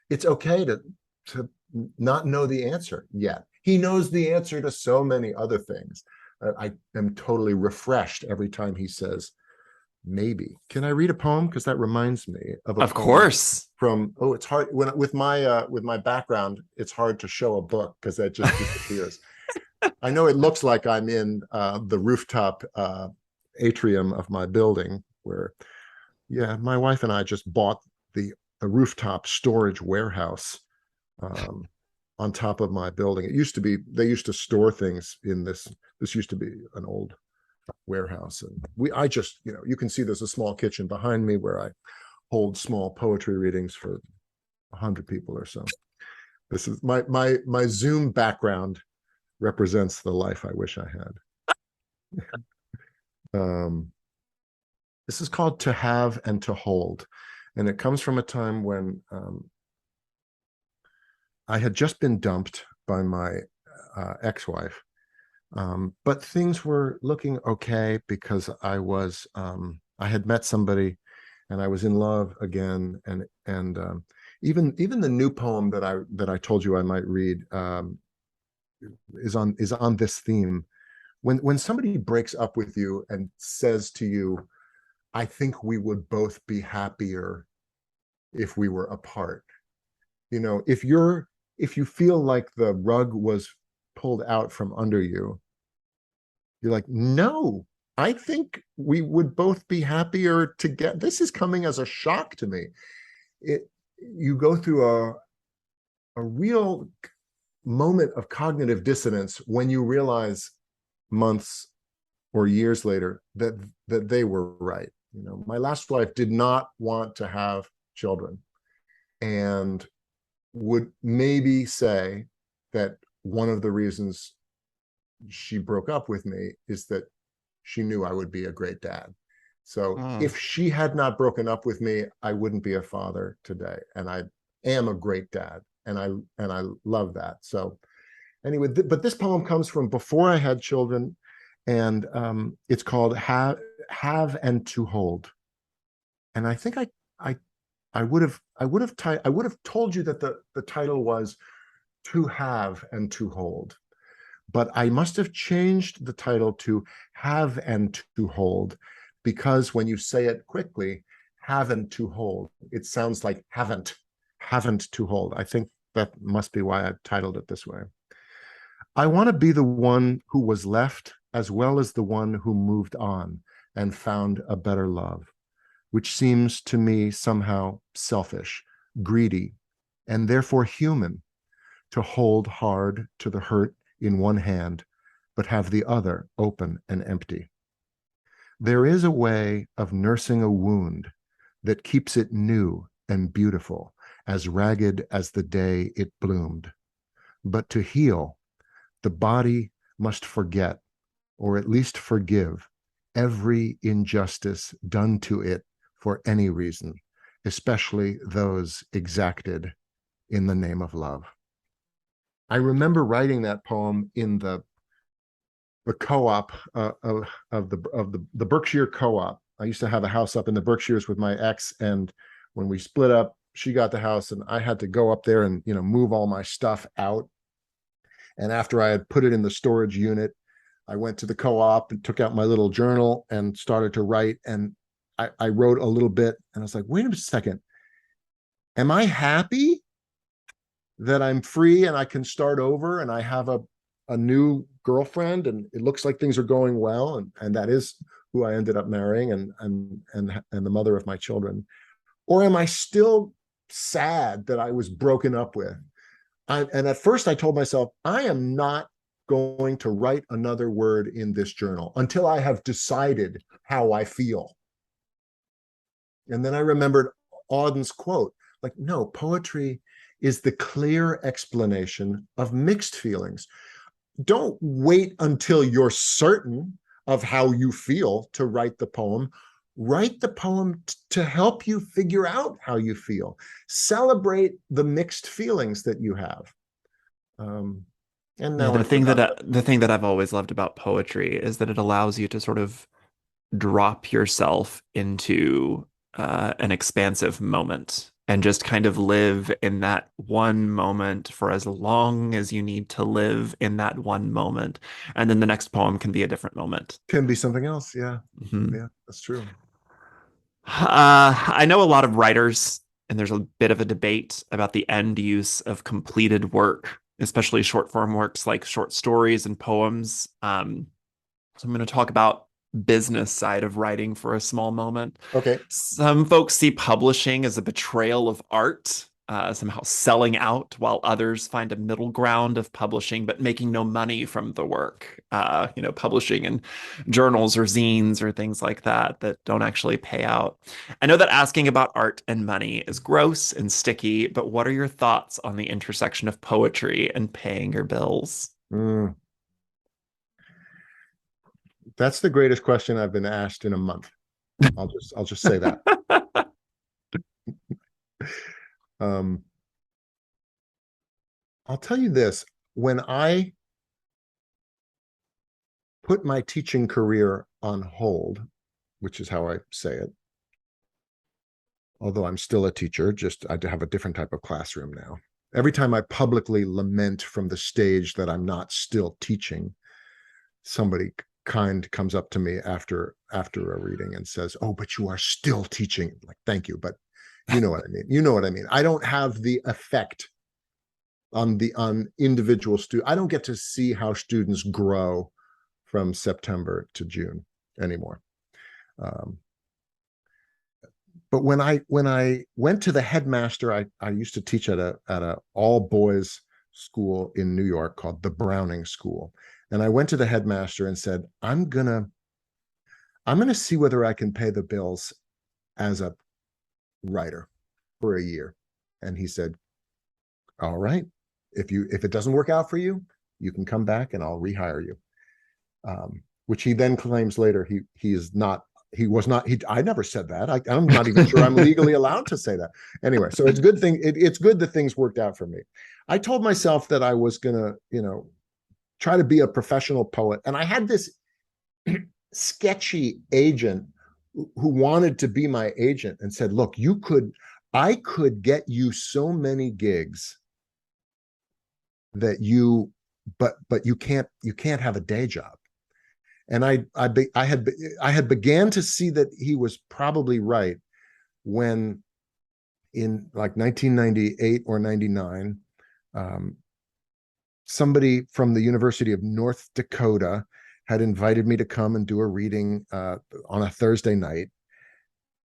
it's okay to not know the answer yet. He knows the answer to so many other things. I am totally refreshed every time he says maybe. Can I read a poem? Because that reminds me of a Of poem course. from, oh, it's hard when with my background, it's hard to show a book because that just disappears. I know it looks like I'm in the rooftop atrium of my building where, yeah, my wife and I just bought the rooftop storage warehouse on top of my building. It used to be, they used to store things in this used to be an old warehouse. And I just, you can see there's a small kitchen behind me where I hold small poetry readings for 100 people or so. This is my Zoom background represents the life I wish I had. This is called To Have and to Hold. And it comes from a time when I had just been dumped by my ex-wife. But things were looking okay because I had met somebody and I was in love again. And even the new poem that I told you I might read is on this theme. When somebody breaks up with you and says to you, I think we would both be happier if we were apart. If you feel like the rug was pulled out from under you, you're like, no, I think we would both be happier together. This is coming as a shock to me. You go through a real moment of cognitive dissonance when you realize months or years later that they were right. My last wife did not want to have children and would maybe say that one of the reasons she broke up with me is that she knew I would be a great dad. So if she had not broken up with me, I wouldn't be a father today. And I am a great dad. And I love that. So anyway, but this poem comes from before I had children, and it's called Have and to Hold. And I think I would have told you that the title was To Have and to Hold, but I must have changed the title to Have and to Hold because when you say it quickly, haven't to hold, it sounds like haven't to hold. I think that must be why I titled it this way. I want to be the one who was left as well as the one who moved on and found a better love, which seems to me somehow selfish, greedy, and therefore human, to hold hard to the hurt in one hand, but have the other open and empty. There is a way of nursing a wound that keeps it new and beautiful, as ragged as the day it bloomed. But to heal, the body must forget, or at least forgive, every injustice done to it for any reason, especially those exacted in the name of love. I remember writing that poem in the co-op of the Berkshire co-op. I used to have a house up in the Berkshires with my ex, and when we split up, she got the house, and I had to go up there and move all my stuff out. And after I had put it in the storage unit, I went to the co-op and took out my little journal and started to write. And I wrote a little bit, and I was like, wait a second, am I happy that I'm free and I can start over and I have a new girlfriend and it looks like things are going well, and that is who I ended up marrying and the mother of my children? Or am I still sad that I was broken up with? And at first I told myself, I am not going to write another word in this journal until I have decided how I feel. And then I remembered Auden's quote, like, no, poetry is the clear explanation of mixed feelings. Don't wait until you're certain of how you feel to write the poem. Write the poem to help you figure out how you feel. Celebrate the mixed feelings that you have. And now The thing that I've always loved about poetry is that it allows you to sort of drop yourself into an expansive moment and just kind of live in that one moment for as long as you need to live in that one moment. And then the next poem can be a different moment. Can be something else. Yeah. Mhm. Yeah, that's true. I know a lot of writers, and there's a bit of a debate about the end use of completed work, especially short form works like short stories and poems. So I'm going to talk about business side of writing for a small moment. Okay. Some folks see publishing as a betrayal of art, somehow selling out, while others find a middle ground of publishing but making no money from the work. Publishing in journals or zines or things like that that don't actually pay out. I know that asking about art and money is gross and sticky, but what are your thoughts on the intersection of poetry and paying your bills? Mm, that's the greatest question I've been asked in a month. I'll just say that. Um, I'll tell you this, when I put my teaching career on hold, which is how I say it, although I'm still a teacher, just I have a different type of classroom now. Every time I publicly lament from the stage that I'm not still teaching, somebody kind comes up to me after a reading and says, "Oh, but you are still teaching." Like, thank you, but you know what I mean. You know what I mean. I don't have the effect on individual students. I don't get to see how students grow from September to June anymore. Um, but when I went to the headmaster, I used to teach at a all boys school in New York called the Browning School, and I went to the headmaster and said, I'm gonna see whether I can pay the bills as a writer for a year. And he said, all right, if it doesn't work out for you, you can come back and I'll rehire you. Which he then claims later he is not, he was not, I never said that. I'm not even sure I'm legally allowed to say that. Anyway, so it's good thing, it's good that things worked out for me. I told myself that I was gonna, try to be a professional poet. And I had this sketchy agent who wanted to be my agent and said, look, I could get you so many gigs that but you can't have a day job. And I had began to see that he was probably right when in like 1998 or 99, somebody from the University of North Dakota had invited me to come and do a reading on a Thursday night.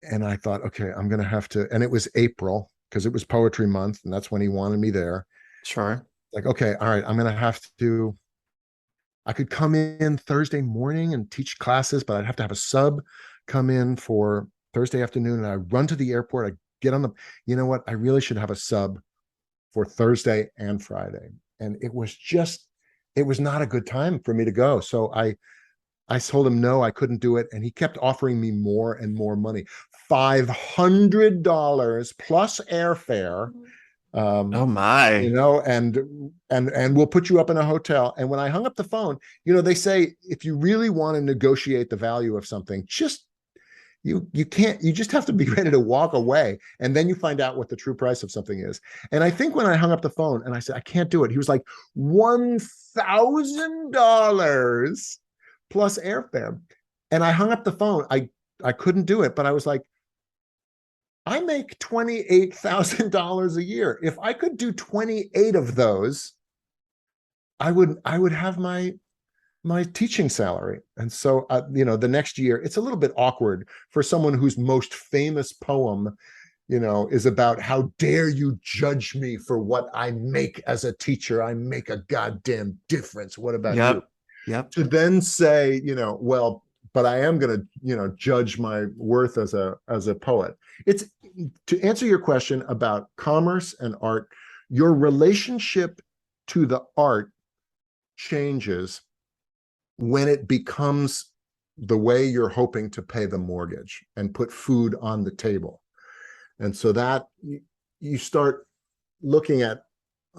And I thought, okay, I'm going to have to, and it was April because it was poetry month. And that's when he wanted me there. Sure. Like, okay, all right, I'm going to have to, I could come in Thursday morning and teach classes, but I'd have to have a sub come in for Thursday afternoon. And I run to the airport. I get on you know what? I really should have a sub for Thursday and Friday. And it was not a good time for me to go. So I told him no, I couldn't do it. And he kept offering me more and more money, $500 plus airfare. Oh my. And we'll put you up in a hotel. And when I hung up the phone, they say, if you really want to negotiate the value of something, you can't, you just have to be ready to walk away. And then you find out what the true price of something is. And I think when I hung up the phone and I said, I can't do it, he was like, $1,000 plus airfare. And I hung up the phone. I couldn't do it, but I was like, I make $28,000 a year. If I could do 28 of those, I would have my teaching salary. And so, the next year, it's a little bit awkward for someone whose most famous poem, is about how dare you judge me for what I make as a teacher. I make a goddamn difference. What about you? Yep. To then say, well, but I am going to, judge my worth as a poet. It's to answer your question about commerce and art, your relationship to the art changes when it becomes the way you're hoping to pay the mortgage and put food on the table. And so that you start looking at,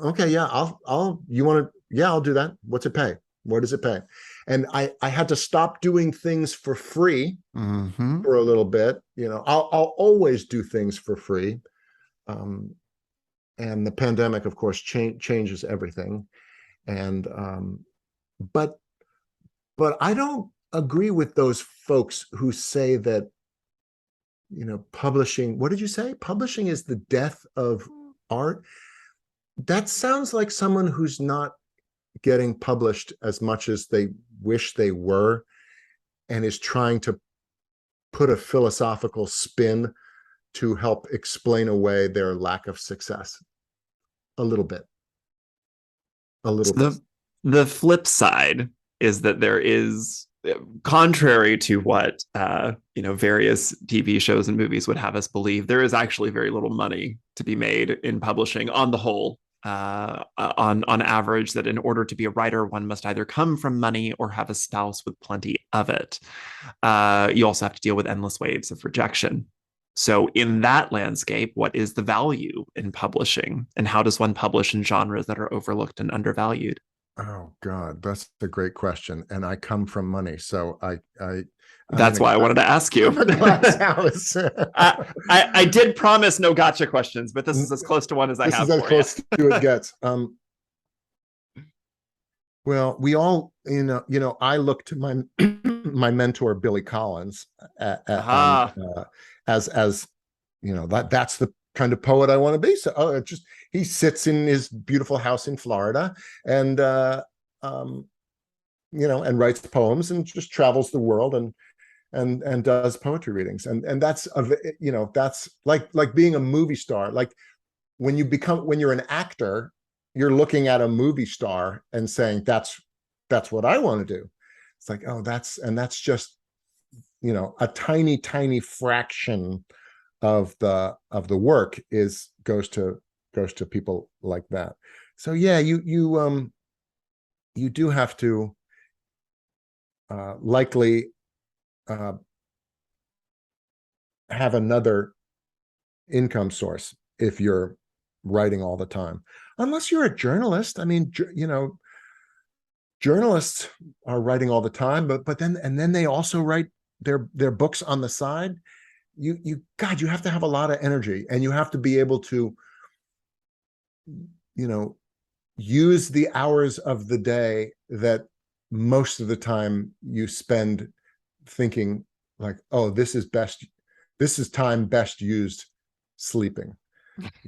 okay, yeah, I'll do that. What's it pay? What is it paying? And I had to stop doing things for free for a little bit. I'll always do things for free. And the pandemic, of course, changes everything. And but I don't agree with those folks who say that, publishing, what did you say? Publishing is the death of art. That sounds like someone who's not getting published as much as they wish they were, and is trying to put a philosophical spin to help explain away their lack of success. A little bit. The flip side is that there is, contrary to what various TV shows and movies would have us believe, there is actually very little money to be made in publishing on the whole. On average, that in order to be a writer, one must either come from money or have a spouse with plenty of it. You also have to deal with endless waves of rejection. So in that landscape, what is the value in publishing, and how does one publish in genres that are overlooked and undervalued? Oh God, that's a great question. And I come from money, so that's why I wanted to ask you. I did promise no gotcha questions, but this is as close to one as I have. This is as close to it gets. Well, we all, I look to my my mentor Billy Collins as that's the kind of poet I want to be. So he sits in his beautiful house in Florida and and writes poems and just travels the world and does poetry readings. And that's that's like being a movie star. Like when you're an actor, you're looking at a movie star and saying, that's what I want to do. It's like, oh, that's just, a tiny fraction of the work goes to people like that. So yeah, you do have to likely have another income source if you're writing all the time, unless you're a journalist. I mean, journalists are writing all the time, but then they also write their books on the side. You have to have a lot of energy, and you have to be able to use the hours of the day that most of the time you spend thinking like, oh, this is time best used sleeping.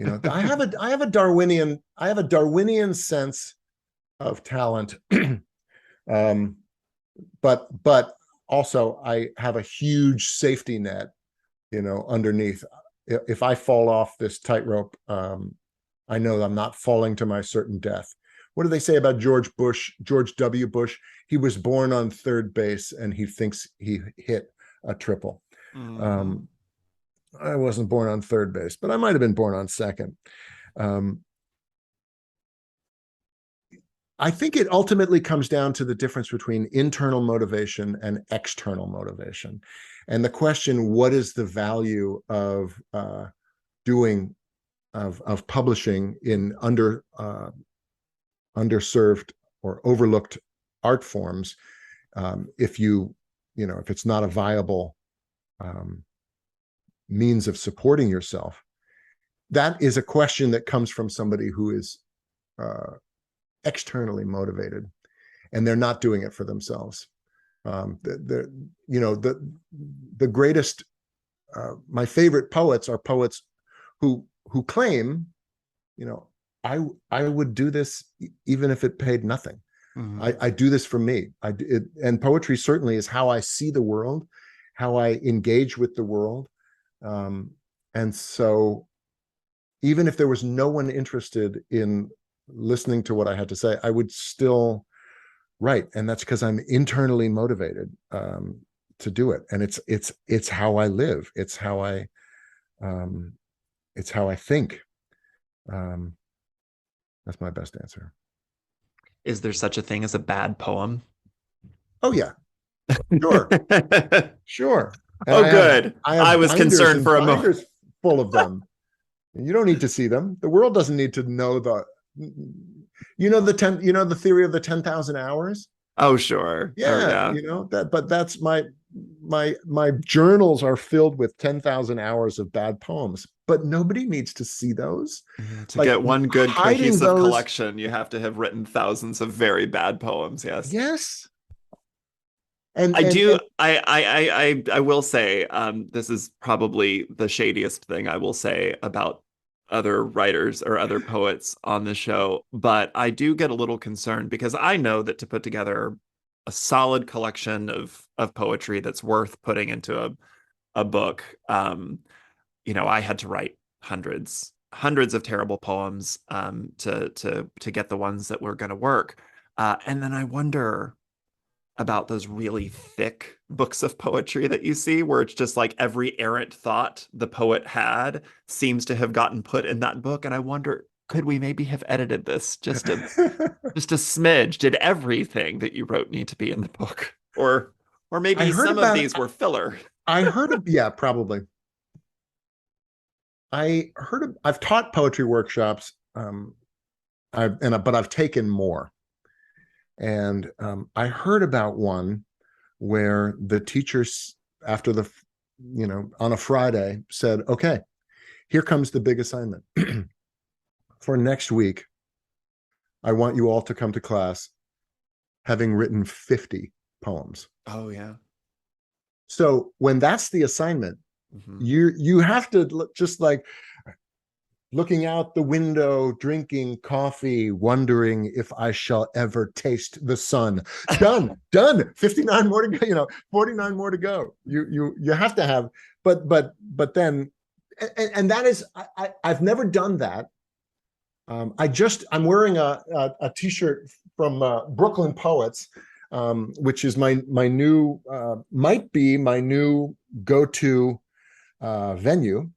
I have a Darwinian sense of talent. But also I have a huge safety net, underneath. If I fall off this tightrope, I know I'm not falling to my certain death. What do they say about George W. Bush? He was born on third base and he thinks he hit a triple. I wasn't born on third base, but I might have been born on second. I think it ultimately comes down to the difference between internal motivation and external motivation. And the question, what is the value of publishing in underserved or overlooked art forms, if it's not a viable means of supporting yourself? That is a question that comes from somebody who is externally motivated, and they're not doing it for themselves. The greatest, my favorite poets are poets who claim, I would do this even if it paid nothing. I do this for me. And poetry certainly is how I see the world, how I engage with the world. And so even if there was no one interested in listening to what I had to say, I would still write. And that's because I'm internally motivated to do it. And it's how I live. It's how I think. That's my best answer. Is there such a thing as a bad poem? Oh yeah, sure. Sure. And good. I was concerned for a moment. Full of them. You don't need to see them. The world doesn't need to know the theory of the 10,000 hours. Oh, sure. Oh, Yeah, yeah. that, but that's my journals are filled with 10,000 hours of bad poems, but nobody needs to see those. Yeah, to Like get one good hiding cohesive those, collection, you have to have written thousands of very bad poems. Yes. yes. And I and do. and I will say, this is probably the shadiest thing I will say about other writers or other poets on the show, but I do get a little concerned because I know that to put together a solid collection of poetry that's worth putting into a book, I had to write hundreds of terrible poems to get the ones that were going to work, and then I wonder about those really thick books of poetry that you see where it's just like every errant thought the poet had seems to have gotten put in that book, and I wonder, could we maybe have edited this just a smidge? Did everything that you wrote need to be in the book, or I maybe heard some of about these were filler? I heard of yeah, probably. I've taught poetry workshops, but I've taken more. And I heard about one where the teachers, after on a Friday, said, okay, here comes the big assignment. For next week, I want you all to come to class having written 50 poems. Oh yeah. So when that's the assignment, Hmm. you have to just like looking out the window, drinking coffee, wondering if I shall ever taste the sun. Done. 59 more to go, 49 more to go. You have to have, but then, and that is, I've never done that. I'm wearing a t-shirt from Brooklyn Poets, which is my new, might be my new go-to venue.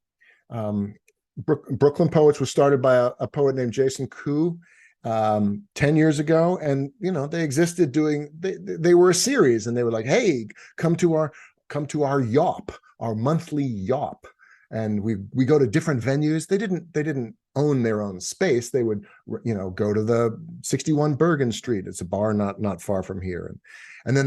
Um, Brooklyn Poets was started by a poet named Jason Koo 10 years ago. And, they existed they were a series, and they were like, hey, come to our yawp, our monthly yawp. And we go to different venues. They didn't own their own space. They would, go to the 61 Bergen Street. It's a bar not far from here. And then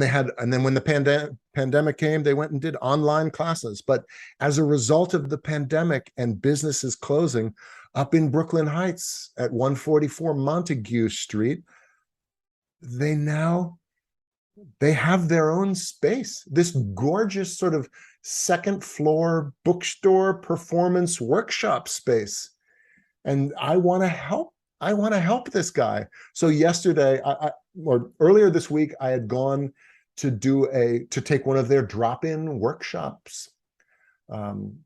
when the pandemic came, they went and did online classes. But as a result of the pandemic and businesses closing, up in Brooklyn Heights at 144 Montague Street, they have their own space, this gorgeous sort of second floor bookstore performance workshop space. And I want to help this guy. So yesterday, or earlier this week, I had gone to take one of their drop-in workshops, um,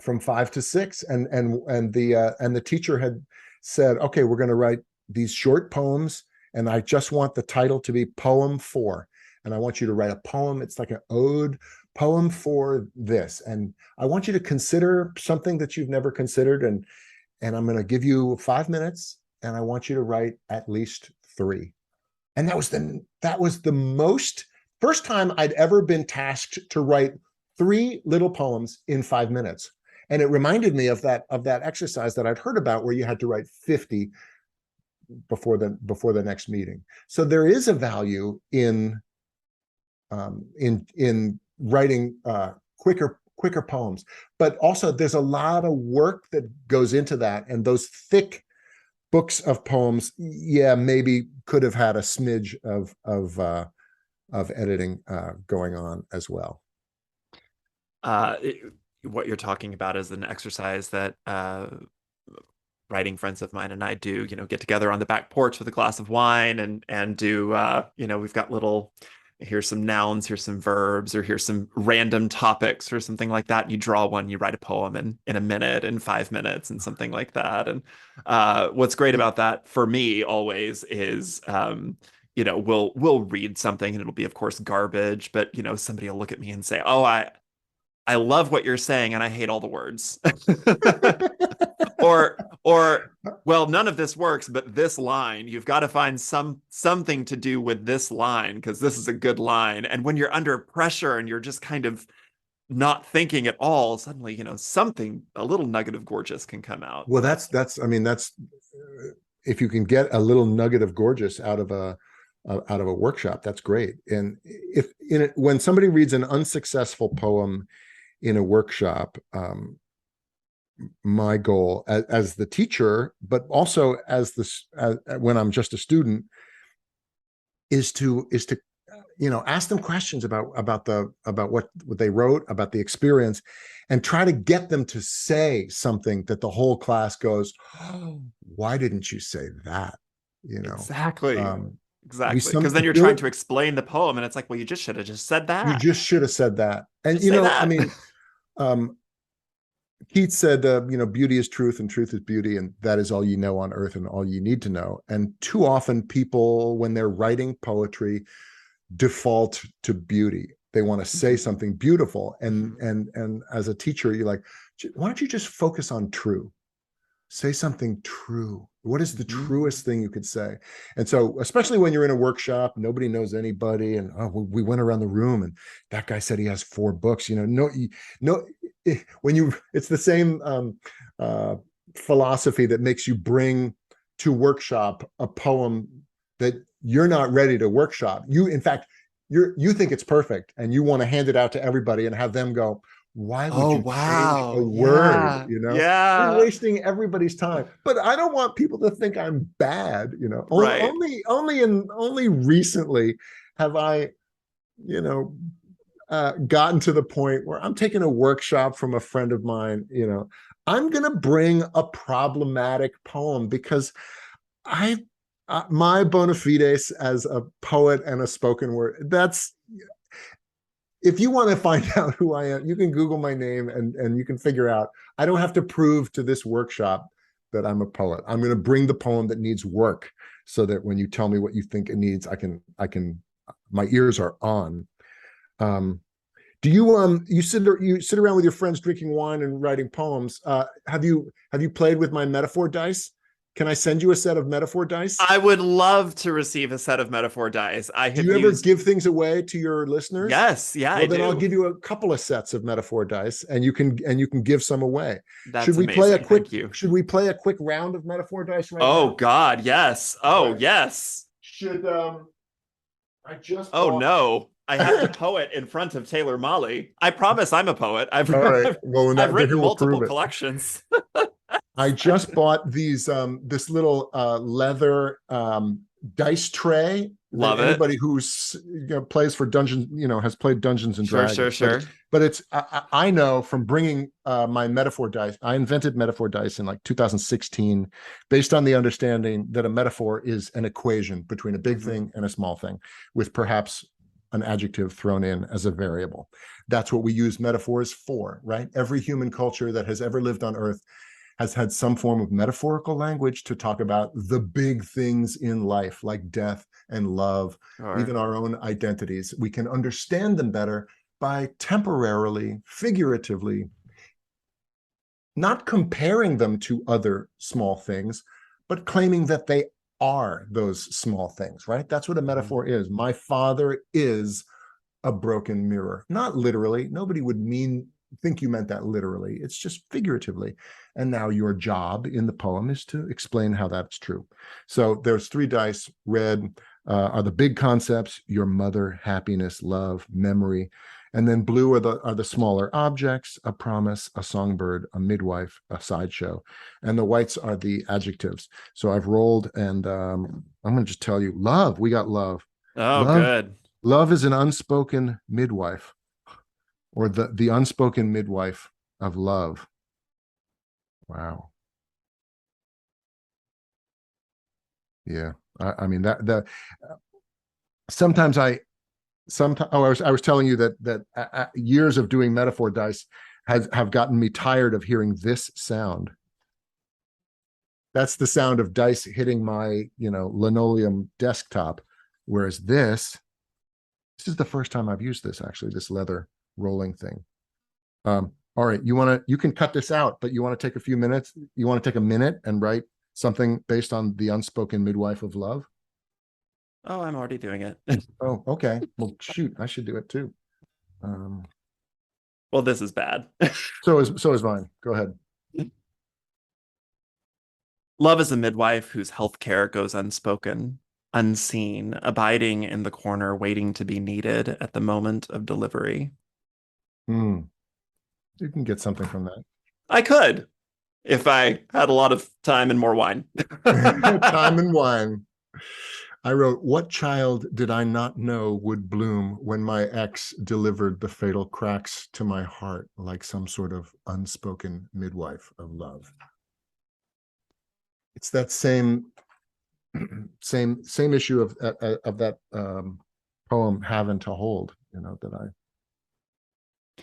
from 5 to 6, and the teacher had said, okay, we're going to write these short poems, and I just want the title to be Poem For, and I want you to write a poem. It's like an ode poem for this, and I want you to consider something that you've never considered, and I'm going to give you 5 minutes, and I want you to write at least 3. And that was the most first time I'd ever been tasked to write 3 little poems in 5 minutes. And it reminded me of that exercise that I'd heard about, where you had to write 50 before the next meeting. So there is a value in writing quicker poems, but also there's a lot of work that goes into that, and those thick books of poems, yeah, maybe could have had a smidge of editing going on as well. Uh, what you're talking about is an exercise that writing friends of mine and I do, get together on the back porch with a glass of wine and do, we've got little, here's some nouns, here's some verbs, or here's some random topics or something like that. You draw one, you write a poem in a minute, in 5 minutes, and something like that. And what's great about that for me always is, we'll read something and it'll be, of course, garbage, but somebody will look at me and say, "Oh, I love what you're saying, and I hate all the words." Or well, none of this works, but this line, you've got to find something to do with this line because this is a good line. And when you're under pressure and you're just kind of not thinking at all, suddenly, something, a little nugget of gorgeous can come out. Well, that's I mean, that's if you can get a little nugget of gorgeous out of out of a workshop, that's great. And if when somebody reads an unsuccessful poem in a workshop, my goal as the teacher, but also as when I'm just a student, is to ask them questions about what they wrote, about the experience, and try to get them to say something that the whole class goes, oh, why didn't you say that? Exactly. Exactly. We Because then you're really, trying to explain the poem, and it's like, well, you just should have just said you that. just should have said that. And Just say I that. mean, Keats said, beauty is truth and truth is beauty, and that is all you know on earth and all you need to know. And too often people, when they're writing poetry, default to beauty. They want to say something beautiful. And as a teacher, you're like, why don't you just focus on true? Say something true. What is the truest thing you could say? And so, especially when you're in a workshop, nobody knows anybody, and we went around the room, and that guy said he has 4 books. It's the same philosophy that makes you bring to workshop a poem that you're not ready to workshop. In fact, you think it's perfect, and you want to hand it out to everybody and have them go, why would Oh, you change a wow. word? Yeah. You're Yeah. wasting everybody's time. But I don't want people to think I'm bad. Right. Only recently have I, gotten to the point where I'm taking a workshop from a friend of mine. I'm going to bring a problematic poem because my bona fides as a poet and a spoken word, that's, if you want to find out who I am, you can Google my name and you can figure out. I don't have to prove to this workshop that I'm a poet. I'm going to bring the poem that needs work, so that when you tell me what you think it needs, my ears are on. Do you sit around with your friends drinking wine and writing poems? Have you played with my metaphor dice? Can I send you a set of metaphor dice? I would love to receive a set of metaphor dice. I Do have you ever used, give things away to your listeners? yes, yeah, I Well, then I'll do. give you a couple of sets of metaphor dice, and you can give some away. That's amazing. Thank you. Should we play a quick round of metaphor dice right Oh, now? God, yes. All Oh, right. yes. Should I just Oh, bought no. I have to poet in front of Taylor Molly. I promise I'm a poet. All right. Well, in I've that written here we'll multiple prove it. collections. I just bought this little leather dice tray that Love it. anybody who's plays for Dungeons, has played Dungeons and Sure, sure, Dragons. But sure. it's I know from bringing my metaphor dice. I invented metaphor dice in like 2016, based on the understanding that a metaphor is an equation between a big thing and a small thing, with perhaps an adjective thrown in as a variable. That's what we use metaphors for, right? Every human culture that has ever lived on Earth has had some form of metaphorical language to talk about the big things in life, like death and love, Sure. even our own identities. We can understand them better by temporarily, figuratively, not comparing them to other small things, but claiming that they are those small things, right? That's what a metaphor is. My father is a broken mirror. Not literally. Nobody would think you meant that literally. It's just figuratively. And now your job in the poem is to explain how that's true. So there's 3 dice. Red are the big concepts: your mother, happiness, love, memory. And then blue are the smaller objects: a promise, a songbird, a midwife, a sideshow. And the whites are the adjectives. So I've rolled, and I'm going to just tell you, love. We got love. Oh, Love good. Love is an unspoken midwife, or the unspoken midwife of love. Wow. Yeah. I mean that sometimes I was telling you that years of doing metaphor dice have gotten me tired of hearing this sound. That's the sound of dice hitting my, linoleum desktop. Whereas this is the first time I've used this, actually, this leather rolling thing. All right, you can cut this out, but you want to take a few minutes. You want to take a minute and write something based on the unspoken midwife of love. Oh, I'm already doing it. Oh, okay. Well, shoot, I should do it too. Um, Well, this is bad. so is mine. Go ahead. Love is a midwife whose health care goes unspoken. unseen, abiding in the corner, waiting to be needed at the moment of delivery. Hmm. You can get something from I could if I had a lot of time and more wine. that. Time and wine. I wrote, "What child did I not know would bloom when my ex delivered the fatal cracks to my heart like some sort of unspoken midwife of love?" It's that same issue of that poem, "Having to Hold," that I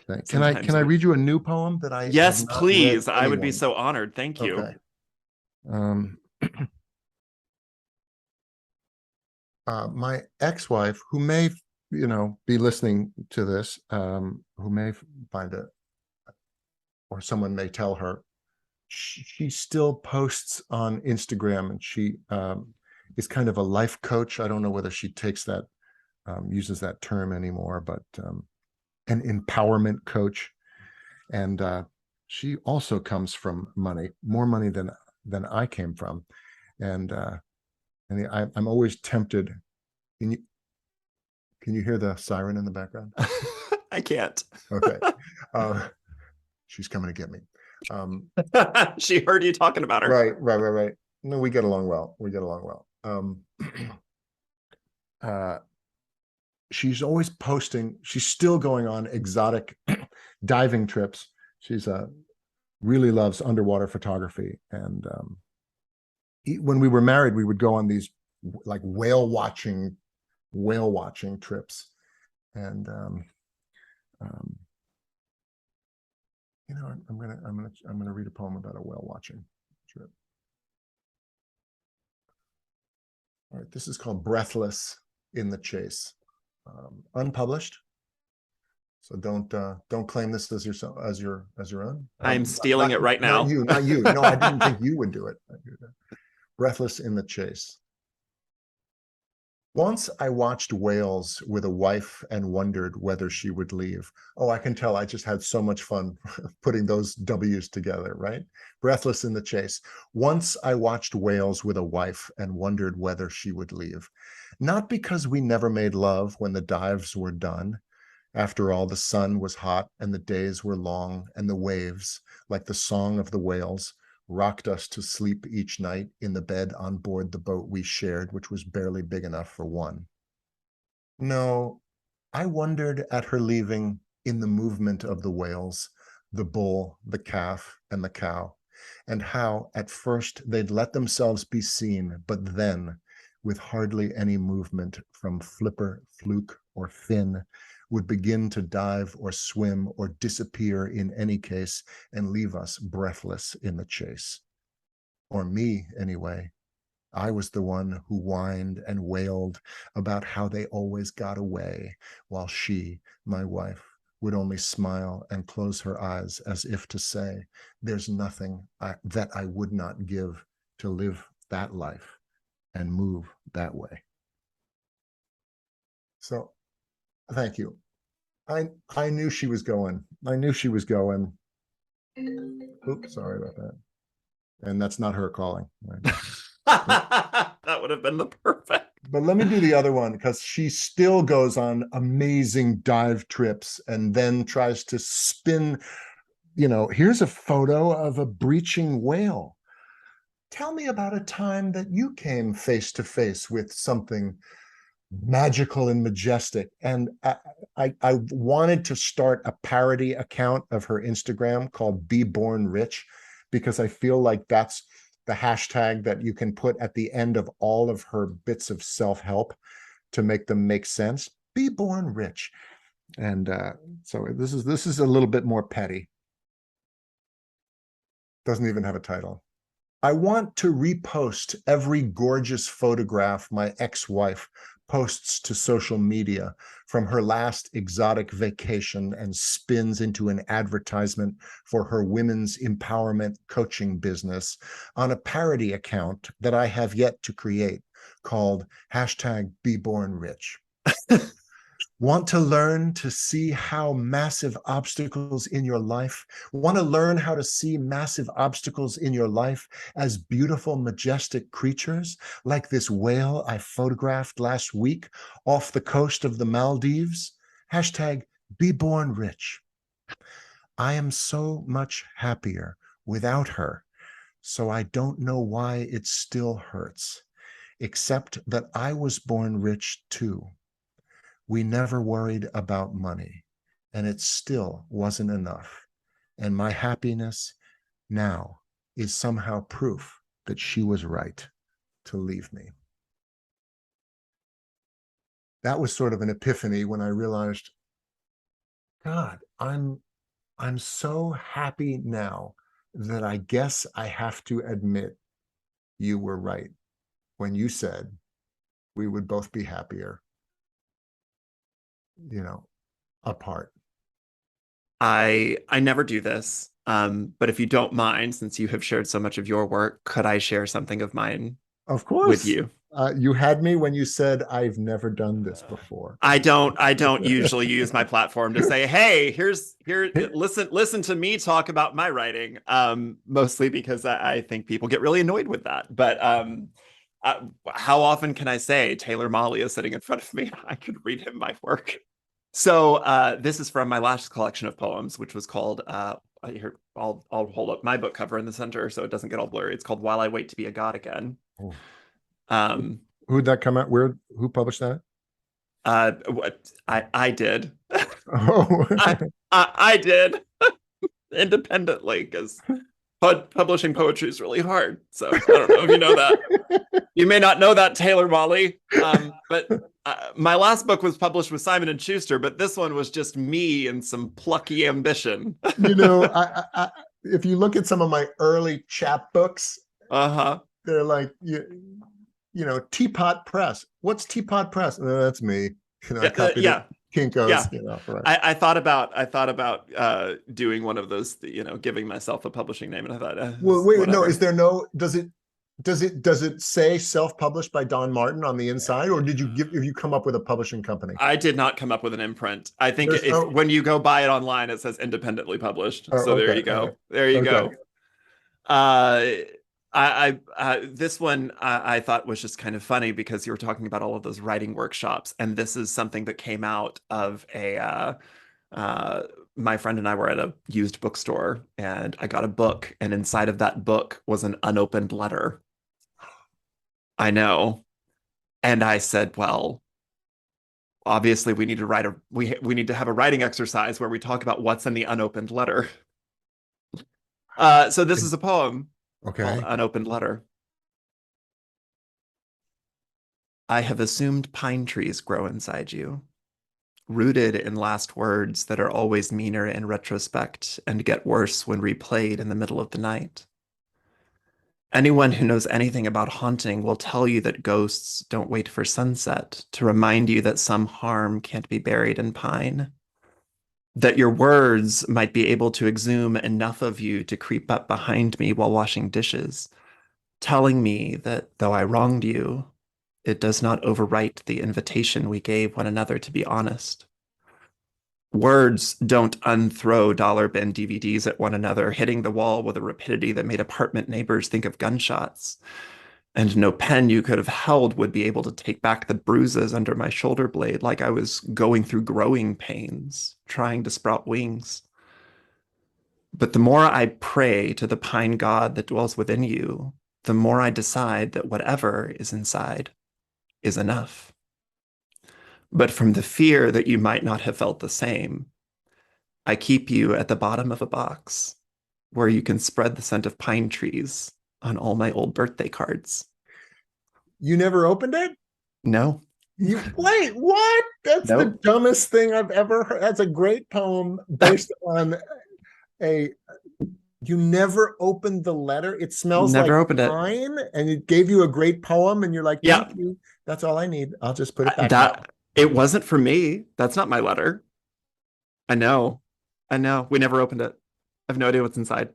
think. Can Sometimes I we. read you a new poem that I have Yes, not read please. I would be anyone? so honored. Thank you. Okay. Um, my ex-wife, who may, be listening to this, who may find it, or someone may tell her, she still posts on Instagram, and she is kind of a life coach. I don't know whether she takes that, uses that term anymore, but an empowerment coach. And she also comes from money, more money than I came from. And I'm always tempted. Can you can you hear the siren in the background? I can't. Okay. Uh, she's coming to get me. She heard you talking about her. Right. No, we get along well. We get along well. Uh, she's always posting. She's still going on exotic diving trips. She's really loves underwater photography. And when we were married, we would go on these like whale watching trips. And um, I'm gonna read a poem about a whale watching trip. All right, this is called "Breathless in the Chase," unpublished. So don't claim this as your own. I'm stealing it right Not now. you, not you. No, I didn't think you would do it. Breathless in the Chase. Once I watched whales with a wife and wondered whether she would leave. Oh, I can tell I just had so much fun putting those W's together, right? Breathless in the Chase. Once I watched whales with a wife and wondered whether she would leave. Not because we never made love when the dives were done. After all, the sun was hot and the days were long, and the waves, like the song of the whales, rocked us to sleep each night in the bed on board the boat we shared, which was barely big enough for one. No, I wondered at her leaving in the movement of the whales, the bull, the calf, and the cow, and how at first they'd let themselves be seen, but then, with hardly any movement from flipper, fluke, or fin, would begin to dive or swim or disappear in any case and leave us breathless in the chase. Or me, anyway. I was the one who whined and wailed about how they always got away, while she, my wife, would only smile and close her eyes as if to say, "There's nothing that I would not give to live that life and move that way." So thank you. I knew she was going. I knew she was going. Oops, sorry about that. And that's not her calling. Right? That would have been the perfect. But let me do the other one, because she still goes on amazing dive trips and then tries to spin. Here's a photo of a breaching whale. Tell me about a time that you came face to face with something magical and majestic. And I wanted to start a parody account of her Instagram called "Be Born Rich," because I feel like that's the hashtag that you can put at the end of all of her bits of self-help to make them make sense. Be born rich. And so this is a little bit more petty. Doesn't even have a title. I want to repost every gorgeous photograph my ex-wife posts to social media from her last exotic vacation and spins into an advertisement for her women's empowerment coaching business on a parody account that I have yet to create called #BeBornRich. Want to learn to see how massive obstacles in your life, want to learn how to see massive obstacles in your life as beautiful, majestic creatures, like this whale I photographed last week off the coast of the Maldives? Hashtag be born rich. I am so much happier without her, so I don't know why it still hurts, except that I was born rich too. We never worried about money, and it still wasn't enough. And my happiness now is somehow proof that she was right to leave me. That was sort of an epiphany when I realized, God, I'm so happy now that I guess I have to admit you were right when you said we would both be happier, you know, apart. I never do this. But if you don't mind, since you have shared so much of your work, could I share something of mine Of with course. you? You had me when you said I've never done this before. I don't usually use my platform to say, hey, listen to me talk about my writing. Mostly because I think people get really annoyed with that. But how often can I say Taylor Molly is sitting in front of me? I could read him my work. So this is from my last collection of poems, which was called here, I'll hold up my book cover in the center so it doesn't get all blurry. It's called While I Wait to Be a God Again. Oh. Um, Who'd that come out? Who published that? what I did. Oh, I did independently because publishing poetry is really hard. So I don't know if you know that. You may not know that, Taylor Molly. But my last book was published with Simon and Schuster, but this one was just me and some plucky ambition. you know, if you look at some of my early chapbooks, Uh-huh. they're like Teapot Press. What's Teapot Press? That's me. I copied Yeah. it. Kinko's. Yeah. Right. I thought about doing one of those, giving myself a publishing name, and I thought, Well, wait, no. whatever. Is there no? Does it say self-published by Don Martin on the inside, or did you come up with a publishing company? I did not come up with an imprint. I think There's no. when you go buy it online, it says independently published. Oh, So there okay. you All right. go. There you Okay. go. This one I thought was just kind of funny because you were talking about all of those writing workshops, and this is something that came out of uh, my friend and I were at a used bookstore, and I got a book, and inside of that book was an unopened letter. I know, and I said, well, obviously we need to we need to have a writing exercise where we talk about what's in the unopened letter. So this is a poem called Okay. Unopened Letter. I have assumed pine trees grow inside you, rooted in last words that are always meaner in retrospect and get worse when replayed in the middle of the night. Anyone who knows anything about haunting will tell you that ghosts don't wait for sunset to remind you that some harm can't be buried in pine, that your words might be able to exhume enough of you to creep up behind me while washing dishes, telling me that though I wronged you, it does not overwrite the invitation we gave one another to be honest. Words don't unthrow dollar bin DVDs at one another, hitting the wall with a rapidity that made apartment neighbors think of gunshots. And no pen you could have held would be able to take back the bruises under my shoulder blade like I was going through growing pains, trying to sprout wings. But the more I pray to the pine god that dwells within you, the more I decide that whatever is inside is enough. But from the fear that you might not have felt the same, I keep you at the bottom of a box where you can spread the scent of pine trees on all my old birthday cards. You never opened it? No. You wait, what? That's the Nope. dumbest thing I've ever heard. That's a great poem based on a you never opened the letter. It smells like Never opened it. pine, and it gave you a great poem, and you're like, Yeah. thank you. That's all I need. I'll just put it back now. That it wasn't for me. That's not my letter. I know. I know. We never opened it. I have no idea what's inside.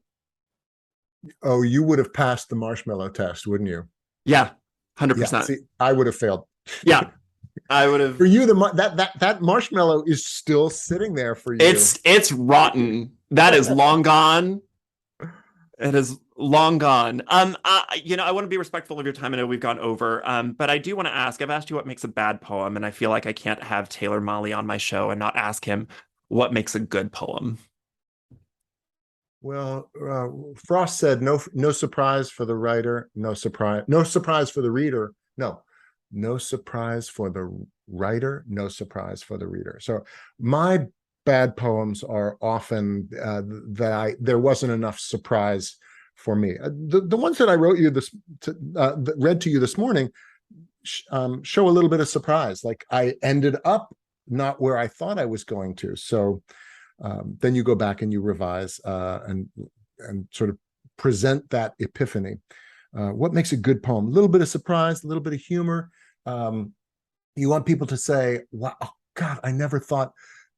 Oh, you would have passed the marshmallow test, wouldn't you? Yeah. Yeah. 100%. See, I would have failed. Yeah. I would have. For you, that marshmallow is still sitting there for you. It's rotten. That is long gone. It is long gone. I want to be respectful of your time. I know we've gone over. But I do want to ask. I've asked you what makes a bad poem, and I feel like I can't have Taylor Molly on my show and not ask him what makes a good poem. Well, Frost said, no surprise for the writer, no surprise for the reader. No surprise for the writer, no surprise for the reader. So my bad poems are often there wasn't enough surprise for me. The ones that I wrote you read to you this morning show a little bit of surprise. Like I ended up not where I thought I was going to. So then you go back and you revise and sort of present that epiphany. What makes a good poem? A little bit of surprise, a little bit of humor. You want people to say, wow, oh God, I never thought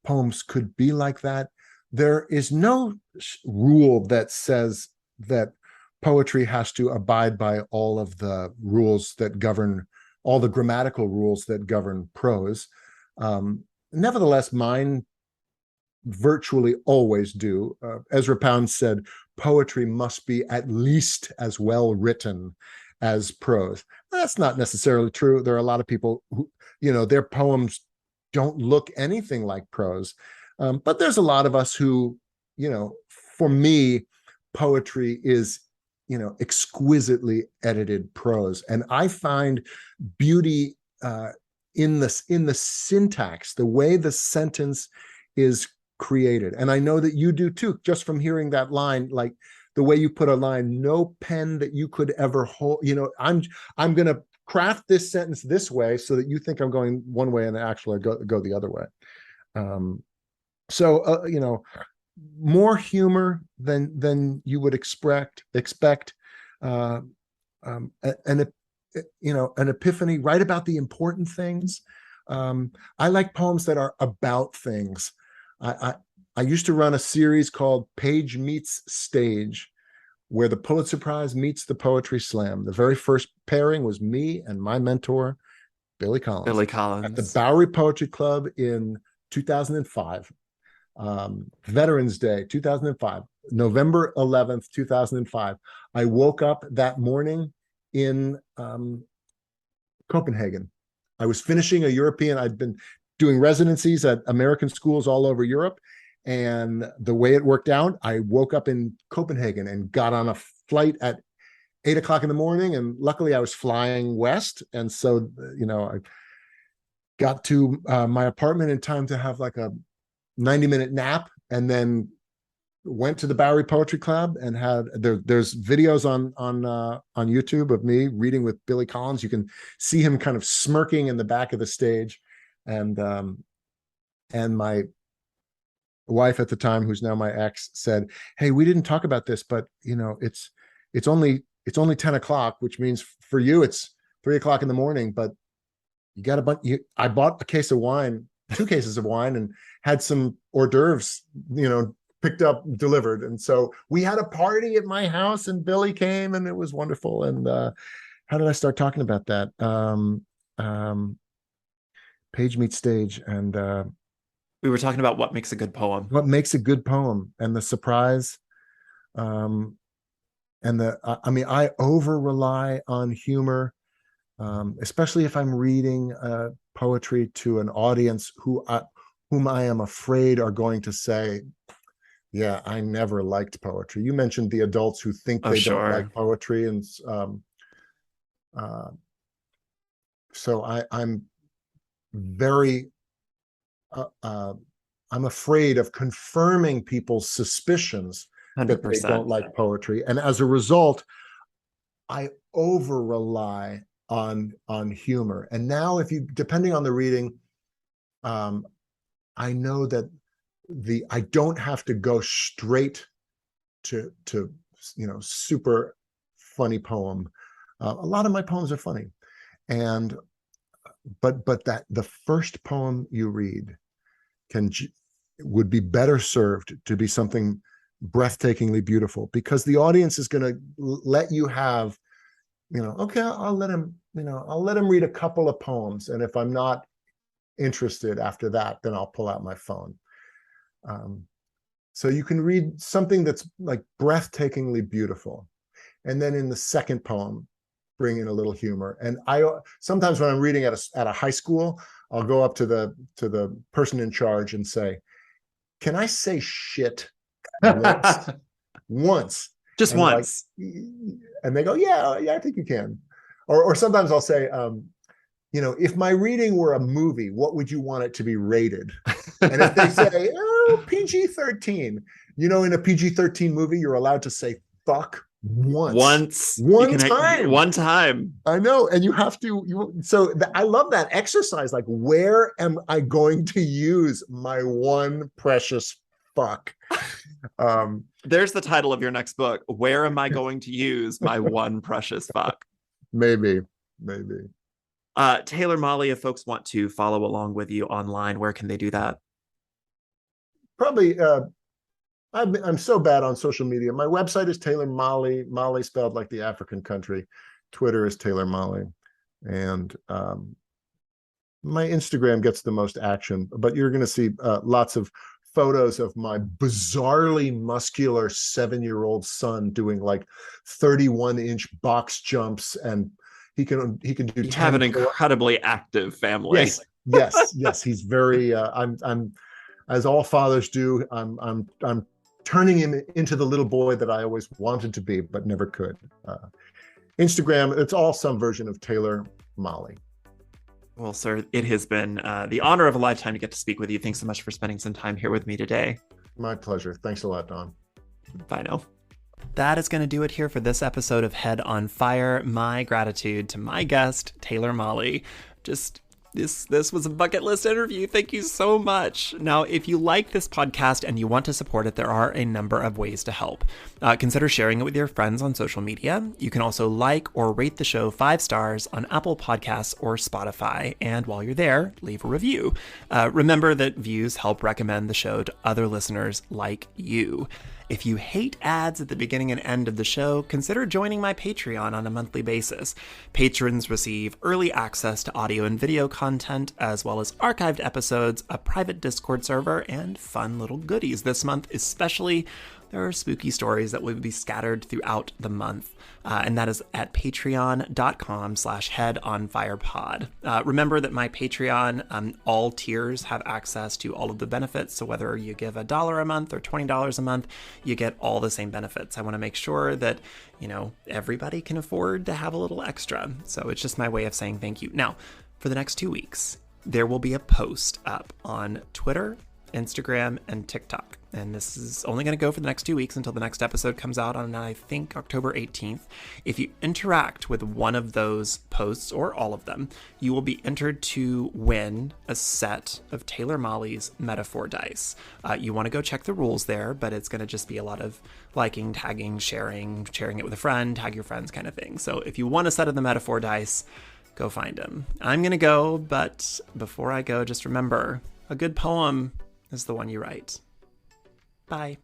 poems could be like that. There is no rule that says that poetry has to abide by all of the rules that govern, all the grammatical rules that govern prose. Nevertheless, mine virtually always do. Ezra Pound said, poetry must be at least as well written as prose. That's not necessarily true. There are a lot of people who, their poems don't look anything like prose. But there's a lot of us who, for me, poetry is, exquisitely edited prose. And I find beauty in the syntax, the way the sentence is created. And I know that you do too, just from hearing that line, like the way you put a line, no pen that you could ever hold, I'm going to craft this sentence this way so that you think I'm going one way and actually go the other way. More humor than you would expect, an epiphany, write about the important things. I like poems that are about things. I used to run a series called Page Meets Stage, where the Pulitzer Prize meets the Poetry Slam. The very first pairing was me and my mentor, Billy Collins. At the Bowery Poetry Club in 2005. Veterans Day, 2005, November 11th, 2005. I woke up that morning in Copenhagen. I was finishing a European, I'd been doing residencies at American schools all over Europe. And the way it worked out, I woke up in Copenhagen and got on a flight at 8 o'clock in the morning. And luckily I was flying west. And so, I got to my apartment in time to have like a 90-minute nap, and then went to the Bowery Poetry Club and there's videos on YouTube of me reading with Billy Collins. You can see him kind of smirking in the back of the stage. And my wife at the time, who's now my ex, said, hey, we didn't talk about this, but it's only 10 o'clock, which means for you it's 3 o'clock in the morning, but you got a bunch. I bought a case of wine, 2 cases of wine, and had some hors d'oeuvres, picked up, delivered. And so we had a party at my house and Billy came and it was wonderful. And how did I start talking about that? Page Meets Stage. And we were talking about what makes a good poem. What makes a good poem and the surprise. I over rely on humor, especially if I'm reading poetry to an audience whom I am afraid are going to say, yeah, I never liked poetry. You mentioned the adults who think they don't like poetry. And so I'm very, I'm afraid of confirming people's suspicions 100%. That they don't like poetry. And as a result, I over rely on humor. And now depending on the reading, I know that I don't have to go straight to super funny poem. A lot of my poems are funny, but that the first poem you read would be better served to be something breathtakingly beautiful, because the audience is going to let you have, okay, I'll let him read a couple of poems, and if I'm not interested after that, then I'll pull out my phone. So you can read something that's like breathtakingly beautiful, and then in the second poem, bring in a little humor. And I sometimes when I'm reading at a high school, I'll go up to the person in charge and say, "Can I say shit once?" Once, just and once, and they go, "Yeah, I think you can." Or sometimes I'll say, if my reading were a movie, what would you want it to be rated? And if they say, oh, PG-13, in a PG-13 movie, you're allowed to say fuck once. One time. One time. I know. And you have to, I love that exercise. Like, where am I going to use my one precious fuck? There's the title of your next book. Where am I going to use my one precious fuck? Maybe. Taylor Mali, if folks want to follow along with you online, where can they do that? Probably, I'm so bad on social media. My website is Taylor Mali, Mali spelled like the African country. Twitter is Taylor Mali. And my Instagram gets the most action, but you're going to see lots of photos of my bizarrely muscular 7-year-old son doing like 31-inch box jumps, and he can do. You have an incredibly active family. Yes. He's very. I'm as all fathers do. I'm turning him into the little boy that I always wanted to be, but never could. Instagram, it's all some version of Taylor Mali. Well, sir, it has been the honor of a lifetime to get to speak with you. Thanks so much for spending some time here with me today. My pleasure. Thanks a lot, Don. Bye now. That is going to do it here for this episode of Head on Fire. My gratitude to my guest, Taylor Mali. This was a bucket list interview. Thank you so much. Now, if you like this podcast and you want to support it, there are a number of ways to help. Consider sharing it with your friends on social media. You can also like or rate the show 5 stars on Apple Podcasts or Spotify. And while you're there, leave a review. Remember that views help recommend the show to other listeners like you. If you hate ads at the beginning and end of the show, consider joining my Patreon on a monthly basis. Patrons receive early access to audio and video content, as well as archived episodes, a private Discord server, and fun little goodies. This month especially, there are spooky stories that will be scattered throughout the month. And that is at patreon.com/headonfirepod. Remember that my Patreon, all tiers have access to all of the benefits. So whether you give $1 a month or $20 a month, you get all the same benefits. I want to make sure that, everybody can afford to have a little extra. So it's just my way of saying thank you. Now, for the next 2 weeks, there will be a post up on Twitter, Instagram, and TikTok. And this is only going to go for the next 2 weeks until the next episode comes out on, I think, October 18th. If you interact with one of those posts or all of them, you will be entered to win a set of Taylor Mali's metaphor dice. You want to go check the rules there, but it's going to just be a lot of liking, tagging, sharing it with a friend, tag your friends kind of thing. So if you want a set of the metaphor dice, go find them. I'm going to go, but before I go, just remember, a good poem is the one you write. Bye.